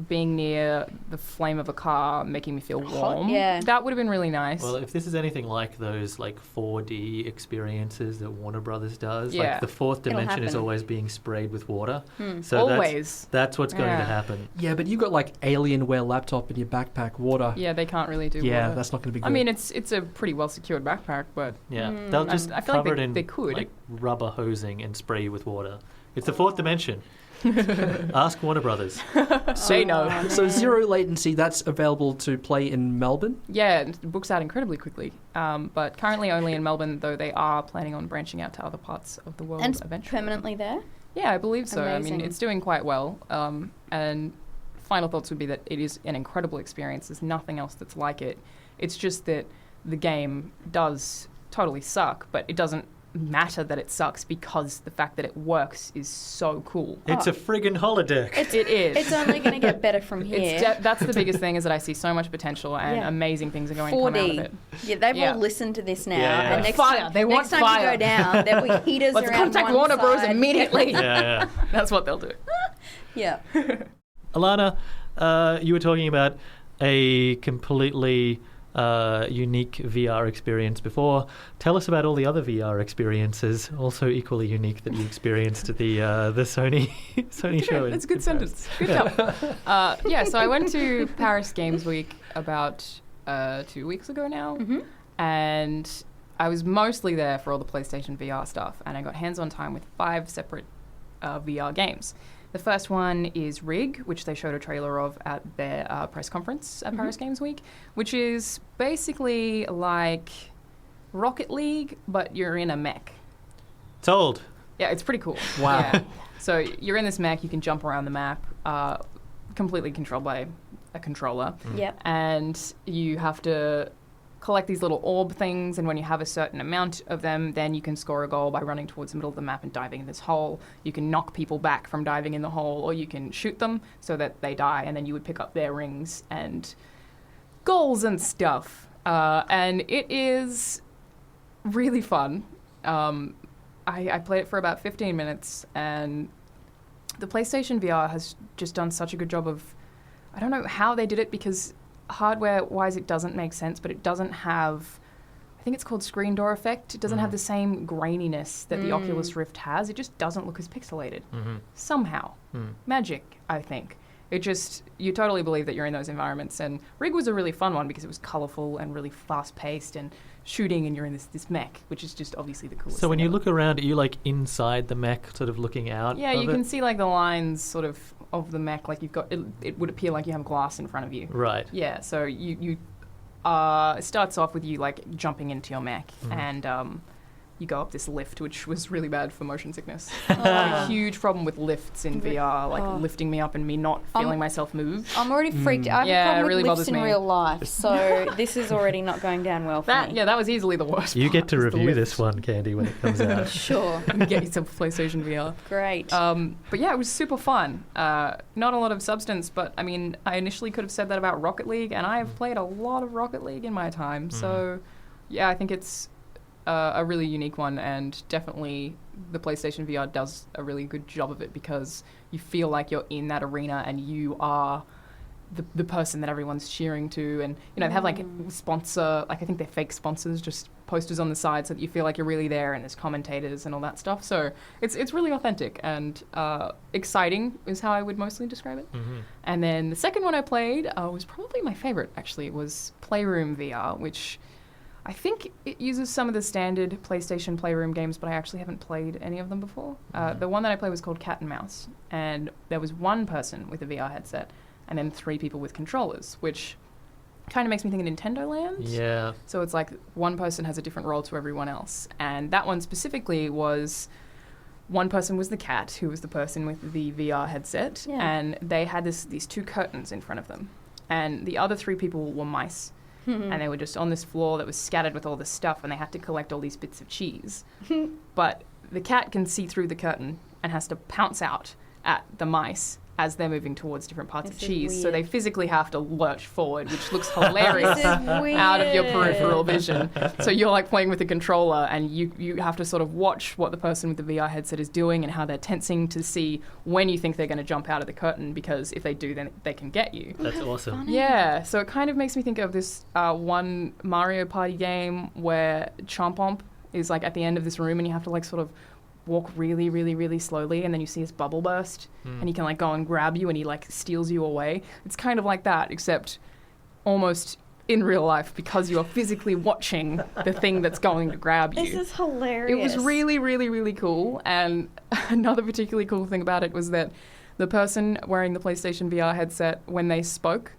Speaker 3: being near the flame of a car making me feel warm.
Speaker 1: Yeah.
Speaker 3: That would have been really nice.
Speaker 2: Well, if this is anything like those 4D experiences that Warner Brothers does,
Speaker 3: Yeah.
Speaker 2: the fourth dimension is
Speaker 1: happen.
Speaker 2: always being sprayed with water. So
Speaker 3: Always.
Speaker 2: That's what's going to happen.
Speaker 4: Yeah, but you've got Alienware laptop in your backpack, water.
Speaker 3: Yeah, they can't really do
Speaker 4: Yeah,
Speaker 3: water.
Speaker 4: that's not going to be good.
Speaker 3: I mean, it's a pretty well secured backpack, but
Speaker 2: Yeah, they'll just
Speaker 3: I feel like
Speaker 2: cover it in
Speaker 3: they could.
Speaker 2: rubber hosing and spray you with water. It's the fourth dimension. Ask Warner Brothers.
Speaker 3: say no.
Speaker 4: So Zero Latency, that's available to play in Melbourne?
Speaker 3: Yeah, it books out incredibly quickly. But currently only in Melbourne, though they are planning on branching out to other parts of the world
Speaker 1: and
Speaker 3: eventually.
Speaker 1: permanently there?
Speaker 3: Yeah, I believe so.
Speaker 1: Amazing.
Speaker 3: I mean, it's doing quite well. And final thoughts would be that it is an incredible experience. There's nothing else that's like it. It's just that the game does totally suck, but it doesn't matter that it sucks because the fact that it works is so cool.
Speaker 2: It's a friggin' holodeck.
Speaker 3: It is.
Speaker 1: It's only going to get better from here.
Speaker 3: That's the biggest thing, is that I see so much potential and amazing things are going to come out of it.
Speaker 1: Yeah, they've all listened to this now.
Speaker 2: Yeah.
Speaker 1: And next
Speaker 3: Fire.
Speaker 1: time,
Speaker 3: They want
Speaker 1: next time
Speaker 3: fire.
Speaker 1: you go down, there'll be heaters
Speaker 3: Let's
Speaker 1: around
Speaker 3: contact
Speaker 1: one
Speaker 3: Warner Bros.
Speaker 1: side.
Speaker 3: immediately.
Speaker 2: Yeah.
Speaker 3: That's what they'll do.
Speaker 1: Yeah.
Speaker 2: Alana, you were talking about a completely unique VR experience before. Tell us about all the other VR experiences, also equally unique, that you experienced at the Sony show.
Speaker 3: It's a good sentence. Good job. So I went to Paris Games Week about 2 weeks ago now, and I was mostly there for all the PlayStation VR stuff, and I got hands-on time with 5 separate VR games. The first one is Rig, which they showed a trailer of at their press conference at Paris Games Week, which is basically like Rocket League, but you're in a mech.
Speaker 2: Sold.
Speaker 3: Yeah, it's pretty cool.
Speaker 4: Wow.
Speaker 3: Yeah. So you're in this mech, you can jump around the map, completely controlled by a controller.
Speaker 1: Yep.
Speaker 3: And you have to collect these little orb things, and when you have a certain amount of them, then you can score a goal by running towards the middle of the map and diving in this hole. You can knock people back from diving in the hole, or you can shoot them so that they die, and then you would pick up their rings and goals and stuff. And it is really fun. I played it for about 15 minutes, and the PlayStation VR has just done such a good job of, I don't know how they did it, because hardware-wise, it doesn't make sense, but it doesn't have... I think it's called screen door effect. It doesn't have the same graininess that the Oculus Rift has. It just doesn't look as pixelated. Somehow. Magic, I think. It just... You totally believe that you're in those environments. And Rig was a really fun one because it was colourful and really fast-paced and shooting, and you're in this mech, which is just obviously the coolest
Speaker 2: So when
Speaker 3: thing
Speaker 2: you
Speaker 3: ever.
Speaker 2: look around, are you like inside the mech, sort of looking out?
Speaker 3: Yeah,
Speaker 2: of
Speaker 3: you
Speaker 2: it?
Speaker 3: can see like the lines sort of the mech. Like you've got... It would appear like you have glass in front of you.
Speaker 2: Right.
Speaker 3: Yeah, so you it starts off with you like jumping into your mech, and you go up this lift, which was really bad for motion sickness. I had a huge problem with lifts in VR, like lifting me up and me not feeling myself move.
Speaker 1: I'm already freaked out. I have
Speaker 3: Yeah,
Speaker 1: a problem
Speaker 3: it really
Speaker 1: with lifts
Speaker 3: bothers
Speaker 1: in
Speaker 3: me.
Speaker 1: real life, so this is already not going down well for me.
Speaker 3: Yeah, that was easily the worst.
Speaker 2: You
Speaker 3: part,
Speaker 2: get to
Speaker 3: was the
Speaker 2: review
Speaker 3: lift.
Speaker 2: this one, Candy, when it comes out.
Speaker 1: Sure.
Speaker 3: And get yourself a PlayStation VR.
Speaker 1: Great.
Speaker 3: But yeah, it was super fun. Not a lot of substance, but I mean, I initially could have said that about Rocket League, and I have played a lot of Rocket League in my time. So yeah, I think it's a really unique one, and definitely the PlayStation VR does a really good job of it because you feel like you're in that arena and you are the person that everyone's cheering to. And you know, they have like sponsor, like I think they're fake sponsors, just posters on the side so that you feel like you're really there, and there's commentators and all that stuff. So it's really authentic and exciting is how I would mostly describe it. And then the second one I played was probably my favorite, actually. It was Playroom VR, which I think it uses some of the standard PlayStation Playroom games, but I actually haven't played any of them before. The one that I played was called Cat and Mouse, and there was one person with a VR headset and then 3 people with controllers, which kind of makes me think of Nintendo Land.
Speaker 2: Yeah.
Speaker 3: So it's like one person has a different role to everyone else. And that one specifically was... One person was the cat, who was the person with the VR headset, and they had these 2 curtains in front of them. And the other 3 people were mice. And they were just on this floor that was scattered with all this stuff, and they had to collect all these bits of cheese. But the cat can see through the curtain and has to pounce out at the mice as they're moving towards different parts of cheese. So they physically have to lurch forward, which looks hilarious out of your peripheral vision. So you're like playing with a controller, and you have to sort of watch what the person with the VR headset is doing and how they're tensing to see when you think they're going to jump out of the curtain, because if they do, then they can get you.
Speaker 2: That's awesome.
Speaker 3: Yeah, so it kind of makes me think of this one Mario Party game where Chompomp is like at the end of this room, and you have to like sort of walk really, really, really slowly, and then you see his bubble burst, and he can like go and grab you, and he like steals you away. It's kind of like that, except almost in real life, because you are physically watching the thing that's going to grab you.
Speaker 1: This is hilarious.
Speaker 3: It was really, really, really cool. And another particularly cool thing about it was that the person wearing the PlayStation VR headset, when they spoke,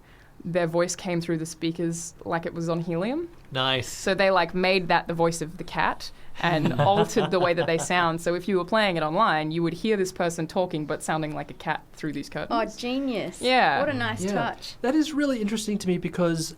Speaker 3: their voice came through the speakers like it was on helium.
Speaker 2: Nice.
Speaker 3: So they like made that the voice of the cat and altered the way that they sound. So if you were playing it online, you would hear this person talking but sounding like a cat through these curtains.
Speaker 1: Oh, genius.
Speaker 3: Yeah.
Speaker 1: What a nice touch.
Speaker 4: That is really interesting to me because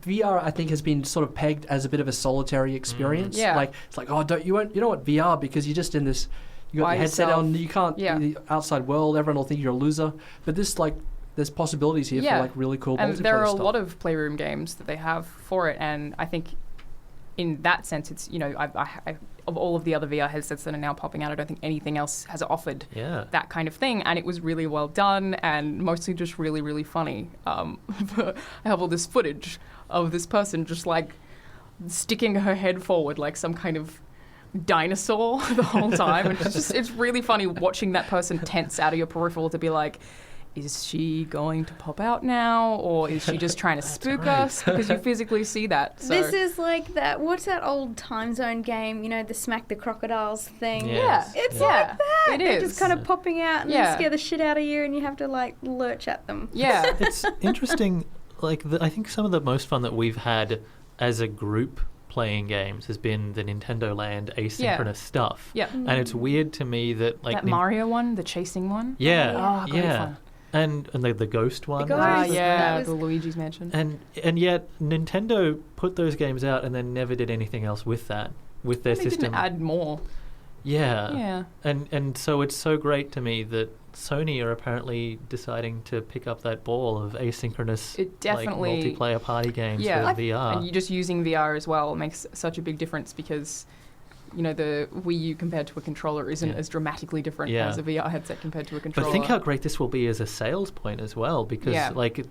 Speaker 4: VR, I think, has been sort of pegged as a bit of a solitary experience.
Speaker 3: Yeah.
Speaker 4: Like, it's like, oh, you don't want VR because you're just in this, you got
Speaker 3: By
Speaker 4: the headset
Speaker 3: yourself.
Speaker 4: on, you can't, the outside world, everyone will think you're a loser. But this, like, there's possibilities here for, like, really cool multiplayer
Speaker 3: And there are
Speaker 4: stuff.
Speaker 3: a lot of Playroom games that they have for it, and I think in that sense, it's, you know, I of all of the other VR headsets that are now popping out, I don't think anything else has offered that kind of thing, and it was really well done and mostly just really, really funny. I have all this footage of this person just like sticking her head forward like some kind of dinosaur the whole time, and it's really funny watching that person tense out of your peripheral to be like, is she going to pop out now, or is she just trying to spook us? Because you physically see that. So.
Speaker 1: This is like that. What's that old Time Zone game? You know, the Smack the Crocodiles thing.
Speaker 2: Yes.
Speaker 1: Yeah, it's like that.
Speaker 3: It
Speaker 1: They're
Speaker 3: is.
Speaker 1: just kind of popping out and scare the shit out of you, and you have to like lurch at them.
Speaker 3: Yeah,
Speaker 2: it's interesting. Like I think some of the most fun that we've had as a group playing games has been the Nintendo Land asynchronous stuff.
Speaker 3: Yeah,
Speaker 2: and it's weird to me that like
Speaker 3: that Mario one, the chasing one.
Speaker 2: Yeah,
Speaker 3: great fun.
Speaker 2: And the ghost one.
Speaker 3: The Luigi's Mansion.
Speaker 2: And yet Nintendo put those games out and then never did anything else with that, with their system.
Speaker 3: Didn't add more.
Speaker 2: Yeah. And so it's so great to me that Sony are apparently deciding to pick up that ball of asynchronous like, multiplayer party games with VR.
Speaker 3: And you just using VR as well makes such a big difference because the Wii U compared to a controller isn't as dramatically different as a VR headset compared to a controller.
Speaker 2: But think how great this will be as a sales point as well, because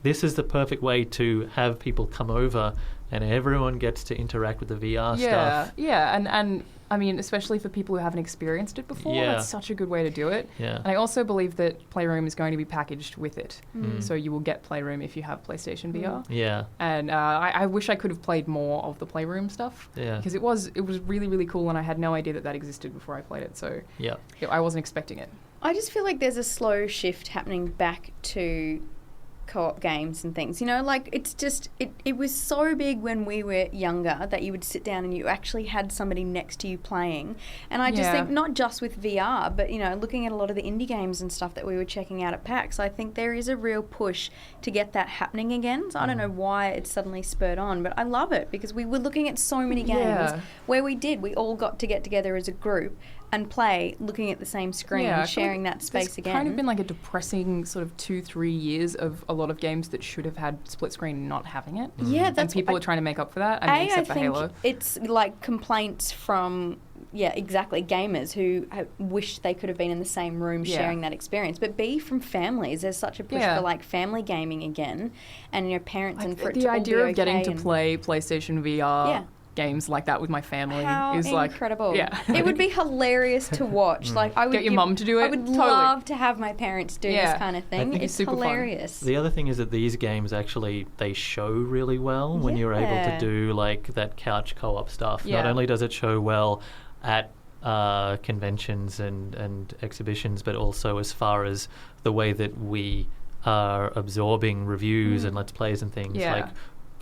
Speaker 2: this is the perfect way to have people come over and everyone gets to interact with the VR stuff.
Speaker 3: Yeah, and I mean, especially for people who haven't experienced it before, that's such a good way to do it.
Speaker 2: Yeah.
Speaker 3: And I also believe that Playroom is going to be packaged with it. So you will get Playroom if you have PlayStation VR.
Speaker 2: Yeah.
Speaker 3: And I wish I could have played more of the Playroom stuff.
Speaker 2: Yeah.
Speaker 3: Because it was really, really cool, and I had no idea that existed before I played it. So I wasn't expecting it.
Speaker 1: I just feel like there's a slow shift happening back to co-op games and things, it's just it was so big when we were younger that you would sit down and you actually had somebody next to you playing. And I just think not just with VR, but looking at a lot of the indie games and stuff that we were checking out at PAX, I think there is a real push to get that happening again. So I don't know why it's suddenly spurred on, but I love it because we were looking at so many games where we all got to get together as a group and play, looking at the same screen, sharing that space again.
Speaker 3: It's kind of been like a depressing sort of 2-3 years of a lot of games that should have had split screen not having it.
Speaker 1: Yeah,
Speaker 3: and people are trying to make up for that. I mean, except for Halo.
Speaker 1: It's like complaints from gamers who wish they could have been in the same room sharing that experience. But B, from families, there's such a push for like family gaming again, and parents and for it to all be okay.
Speaker 3: The idea of getting to play PlayStation VR. Games like that with my family is
Speaker 1: incredible. It would be hilarious to watch. Like I would
Speaker 3: get your mum to do it.
Speaker 1: I would love to have my parents do this kind of thing. It's
Speaker 3: super
Speaker 1: hilarious.
Speaker 2: Fun. The other thing is that these games actually they show really well when you're able to do like that couch co-op stuff. Not only does it show well at conventions and exhibitions, but also as far as the way that we are absorbing reviews and let's plays and things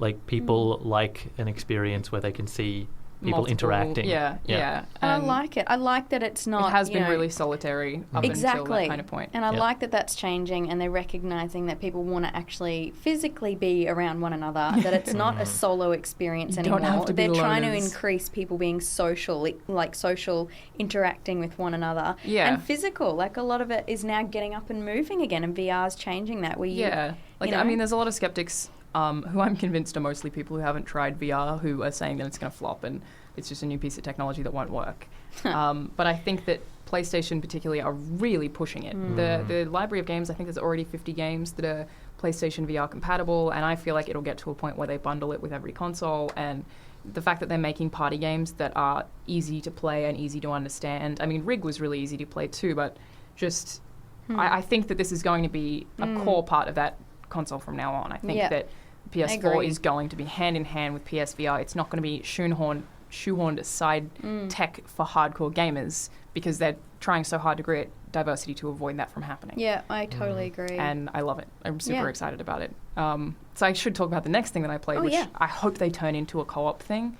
Speaker 2: like people like an experience where they can see people interacting.
Speaker 1: And I like it. I like that it's not.
Speaker 3: It has been really solitary up until that kind of point.
Speaker 1: And I like that that's changing, and they're recognizing that people want to actually physically be around one another. That it's not a solo experience anymore.
Speaker 3: Don't have to be
Speaker 1: they're trying to
Speaker 3: loners.
Speaker 1: increase people being social, like social interacting with one another, and physical. Like a lot of it is now getting up and moving again, and VR's changing that.
Speaker 3: I mean, there's a lot of skeptics. Who I'm convinced are mostly people who haven't tried VR, who are saying that it's going to flop and it's just a new piece of technology that won't work. But I think that PlayStation particularly are really pushing it. The library of games, I think there's already 50 games that are PlayStation VR compatible, and I feel like it'll get to a point where they bundle it with every console. And the fact that they're making party games that are easy to play and easy to understand. I mean, Rig was really easy to play too, but just I think that this is going to be a core part of that console from now on. I think that PS4 is going to be hand in hand with PSVR. It's not going to be shoehorned aside tech for hardcore gamers because they're trying so hard to create diversity to avoid that from happening.
Speaker 1: Yeah, I totally agree.
Speaker 3: And I love it. I'm super excited about it. So I should talk about the next thing that I played, which I hope they turn into a co-op thing,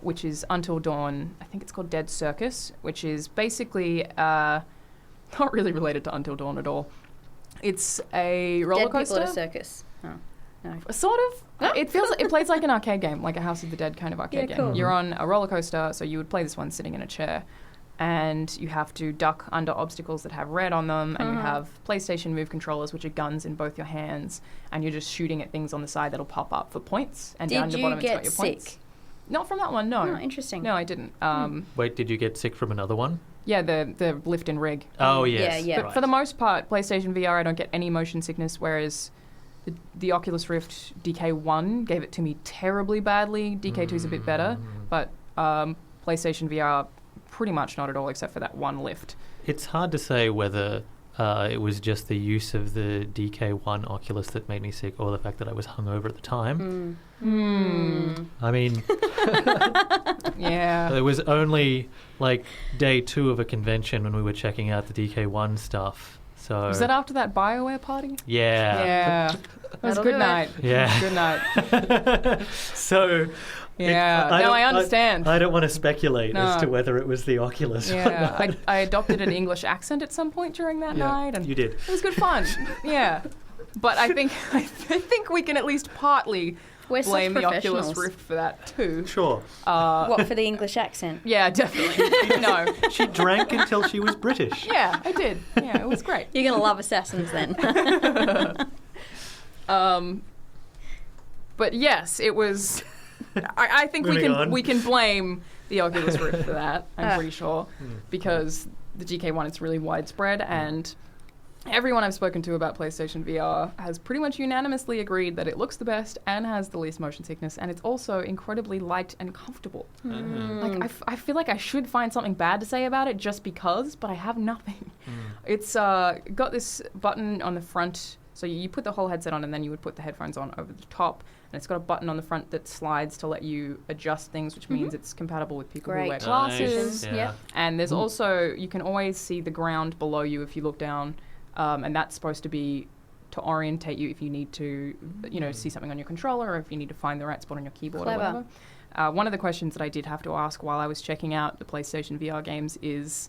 Speaker 3: which is Until Dawn. I think it's called Dead Circus, which is basically not really related to Until Dawn at all. It's a roller coaster.
Speaker 1: Dead people at a circus. Oh, no.
Speaker 3: Sort of. It plays like an arcade game, like a House of the Dead kind of arcade game.
Speaker 1: Cool.
Speaker 3: You're on a roller coaster, so you would play this one sitting in a chair, and you have to duck under obstacles that have red on them, and you have PlayStation Move controllers, which are guns in both your hands, and you're just shooting at things on the side that'll pop up for points, and down the bottom it's got your points. Not from that one, no.
Speaker 1: Oh, interesting.
Speaker 3: No, I didn't.
Speaker 2: Wait, did you get sick from another one?
Speaker 3: Yeah, the lift and rig.
Speaker 2: Oh, yes.
Speaker 1: Yeah.
Speaker 3: But for the most part, PlayStation VR, I don't get any motion sickness, whereas the Oculus Rift DK1 gave it to me terribly badly. DK2's a bit better, but PlayStation VR, pretty much not at all, except for that one lift.
Speaker 2: It's hard to say whether it was just the use of the DK1 Oculus that made me sick or the fact that I was hungover at the time. I mean...
Speaker 3: Yeah.
Speaker 2: It was only like day 2 of a convention when we were checking out the DK1 stuff. So
Speaker 3: was that after that BioWare party?
Speaker 2: Yeah.
Speaker 3: Yeah. That was a good night.
Speaker 2: Yeah.
Speaker 3: Good night.
Speaker 2: So...
Speaker 3: Yeah, I understand.
Speaker 2: I don't want to speculate as to whether it was the Oculus.
Speaker 3: Yeah, I adopted an English accent at some point during that night. And
Speaker 2: you did.
Speaker 3: It was good fun. Yeah. But I think we can at least partly blame the Oculus Rift for that too.
Speaker 2: Sure.
Speaker 1: What, for the English accent?
Speaker 3: Yeah, definitely. No.
Speaker 2: She drank until she was British.
Speaker 3: Yeah, I did. Yeah, it was great.
Speaker 1: You're going to love Assassins then.
Speaker 3: But yes, it was... I think we can blame the Oculus Rift for that, I'm pretty sure, because the GK1 it's really widespread, and everyone I've spoken to about PlayStation VR has pretty much unanimously agreed that it looks the best and has the least motion sickness, and it's also incredibly light and comfortable. Like I feel like I should find something bad to say about it just because, but I have nothing. It's got this button on the front, so you put the whole headset on and then you would put the headphones on over the top, and it's got a button on the front that slides to let you adjust things, which means it's compatible with people who wear glasses.
Speaker 2: Nice. Yeah.
Speaker 3: And there's also, you can always see the ground below you if you look down. And that's supposed to be to orientate you if you need to, see something on your controller, or if you need to find the right spot on your keyboard or whatever. One of the questions that I did have to ask while I was checking out the PlayStation VR games is,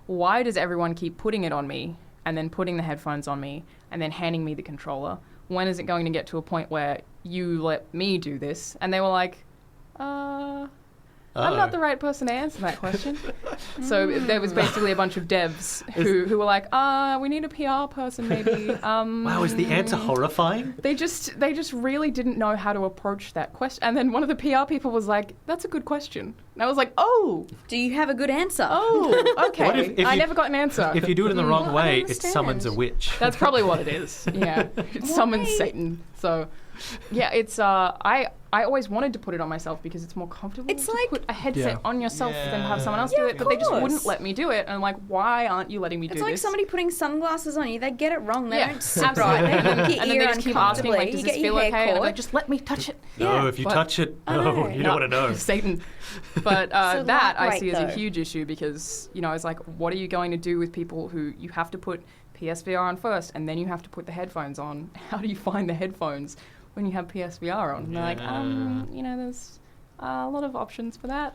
Speaker 3: why does everyone keep putting it on me and then putting the headphones on me and then handing me the controller? When is it going to get to a point where you let me do this? And they were like, I'm not the right person to answer that question. So there was basically a bunch of devs who were like, we need a PR person maybe.
Speaker 2: Wow, is the answer horrifying?
Speaker 3: They just really didn't know how to approach that question. And then one of the PR people was like, that's a good question. And I was like, oh.
Speaker 1: Do you have a good answer?
Speaker 3: Oh, okay.
Speaker 2: What if
Speaker 3: I never got an answer.
Speaker 2: If you do it in the wrong way, it summons a witch.
Speaker 3: That's probably what it is. Yeah. It summons Satan. So, yeah, it's, I always wanted to put it on myself because it's more comfortable to put a headset on yourself than have someone else do it, but they just wouldn't let me do it. And I'm like, why aren't you letting me do this?
Speaker 1: It's like somebody putting sunglasses on you. They get it wrong. They don't sit
Speaker 3: absolutely.
Speaker 1: right. They look
Speaker 3: and then they just keep asking, like, does this feel okay? And I'm like, just let me touch it.
Speaker 2: No, if you touch it, no, you don't want to know.
Speaker 3: Satan. But that I see as a huge issue because, I was like, what are you going to do with people who you have to put PSVR on first and then you have to put the headphones on? How do you find the headphones when you have PSVR on? And they're like, there's a lot of options for that.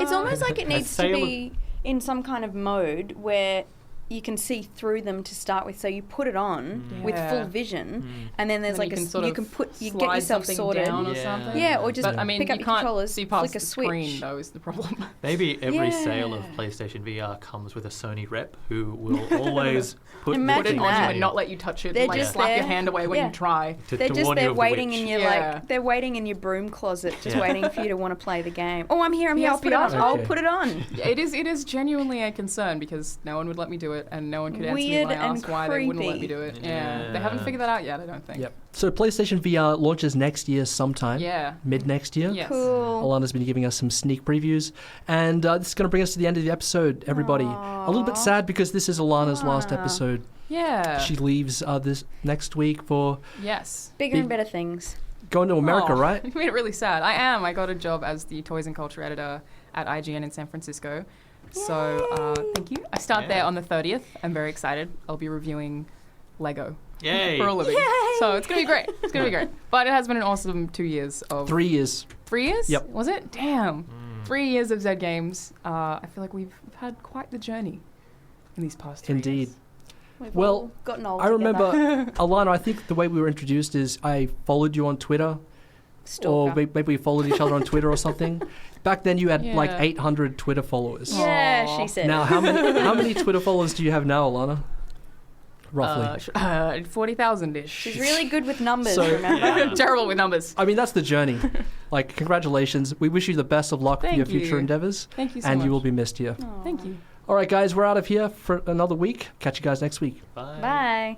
Speaker 1: It's almost like it needs to be in some kind of mode where you can see through them to start with. So you put it on with full vision, and then there's you get yourself sorted
Speaker 3: down or something.
Speaker 1: Yeah, or just
Speaker 3: pick up
Speaker 1: your controllers,
Speaker 3: see past
Speaker 1: flick a
Speaker 3: the
Speaker 1: switch.
Speaker 3: Screen, though, is the problem.
Speaker 2: Maybe every sale of PlayStation VR comes with a Sony rep who will always put it on you
Speaker 3: and not let you touch it.
Speaker 1: They're
Speaker 3: like
Speaker 1: just
Speaker 3: slap your hand away when you try.
Speaker 1: They're just there waiting in your they're waiting in your broom closet, just waiting for you to want to play the game. Oh, I'm here. I'll put it on. I'll put it on.
Speaker 3: It is genuinely a concern because no one would let me do it, and no one could answer me when I asked why they wouldn't let me do it. Yeah. They haven't figured that out yet, I don't think.
Speaker 4: Yep. So PlayStation VR launches next year sometime.
Speaker 3: Yeah.
Speaker 4: Mid next year.
Speaker 3: Yes.
Speaker 1: Cool.
Speaker 4: Alana's been giving us some sneak previews. And this is going to bring us to the end of the episode, everybody. A little bit sad because this is Alana's last episode.
Speaker 3: Yeah.
Speaker 4: She leaves this next week for...
Speaker 1: Bigger and better things.
Speaker 4: Going to America, right?
Speaker 3: You made it really sad. I am. I got a job as the Toys and Culture editor at IGN in San Francisco. So, thank you. I start there on the 30th. I'm very excited. I'll be reviewing Lego for a living.
Speaker 1: Yay.
Speaker 3: So it's going to be great. It's going to be great. But it has been an awesome 2 years of...
Speaker 4: 3 years.
Speaker 3: 3 years?
Speaker 4: Yep.
Speaker 3: Was it? Damn. 3 years of Zed Games. I feel like we've had quite the journey in these past 3
Speaker 4: Indeed.
Speaker 3: years.
Speaker 1: We've
Speaker 4: well,
Speaker 1: all gotten old
Speaker 4: I remember,
Speaker 1: together.
Speaker 4: Alana, I think the way we were introduced is I followed you on Twitter.
Speaker 1: Stalker.
Speaker 4: Or maybe we followed each other on Twitter or something. Back then you had like 800 Twitter followers.
Speaker 1: Yeah, she said.
Speaker 4: Now, how many Twitter followers do you have now, Alana? Roughly.
Speaker 3: 40,000-ish.
Speaker 1: She's really good with numbers,
Speaker 4: So-
Speaker 1: remember?
Speaker 3: I'm terrible with numbers.
Speaker 4: I mean, that's the journey. Like, congratulations. We wish you the best of luck for your future endeavors.
Speaker 3: Thank you so
Speaker 4: and
Speaker 3: much.
Speaker 4: you will be missed here.
Speaker 3: Thank you.
Speaker 4: All right, guys, we're out of here for another week. Catch you guys next week.
Speaker 2: Bye.
Speaker 1: Bye.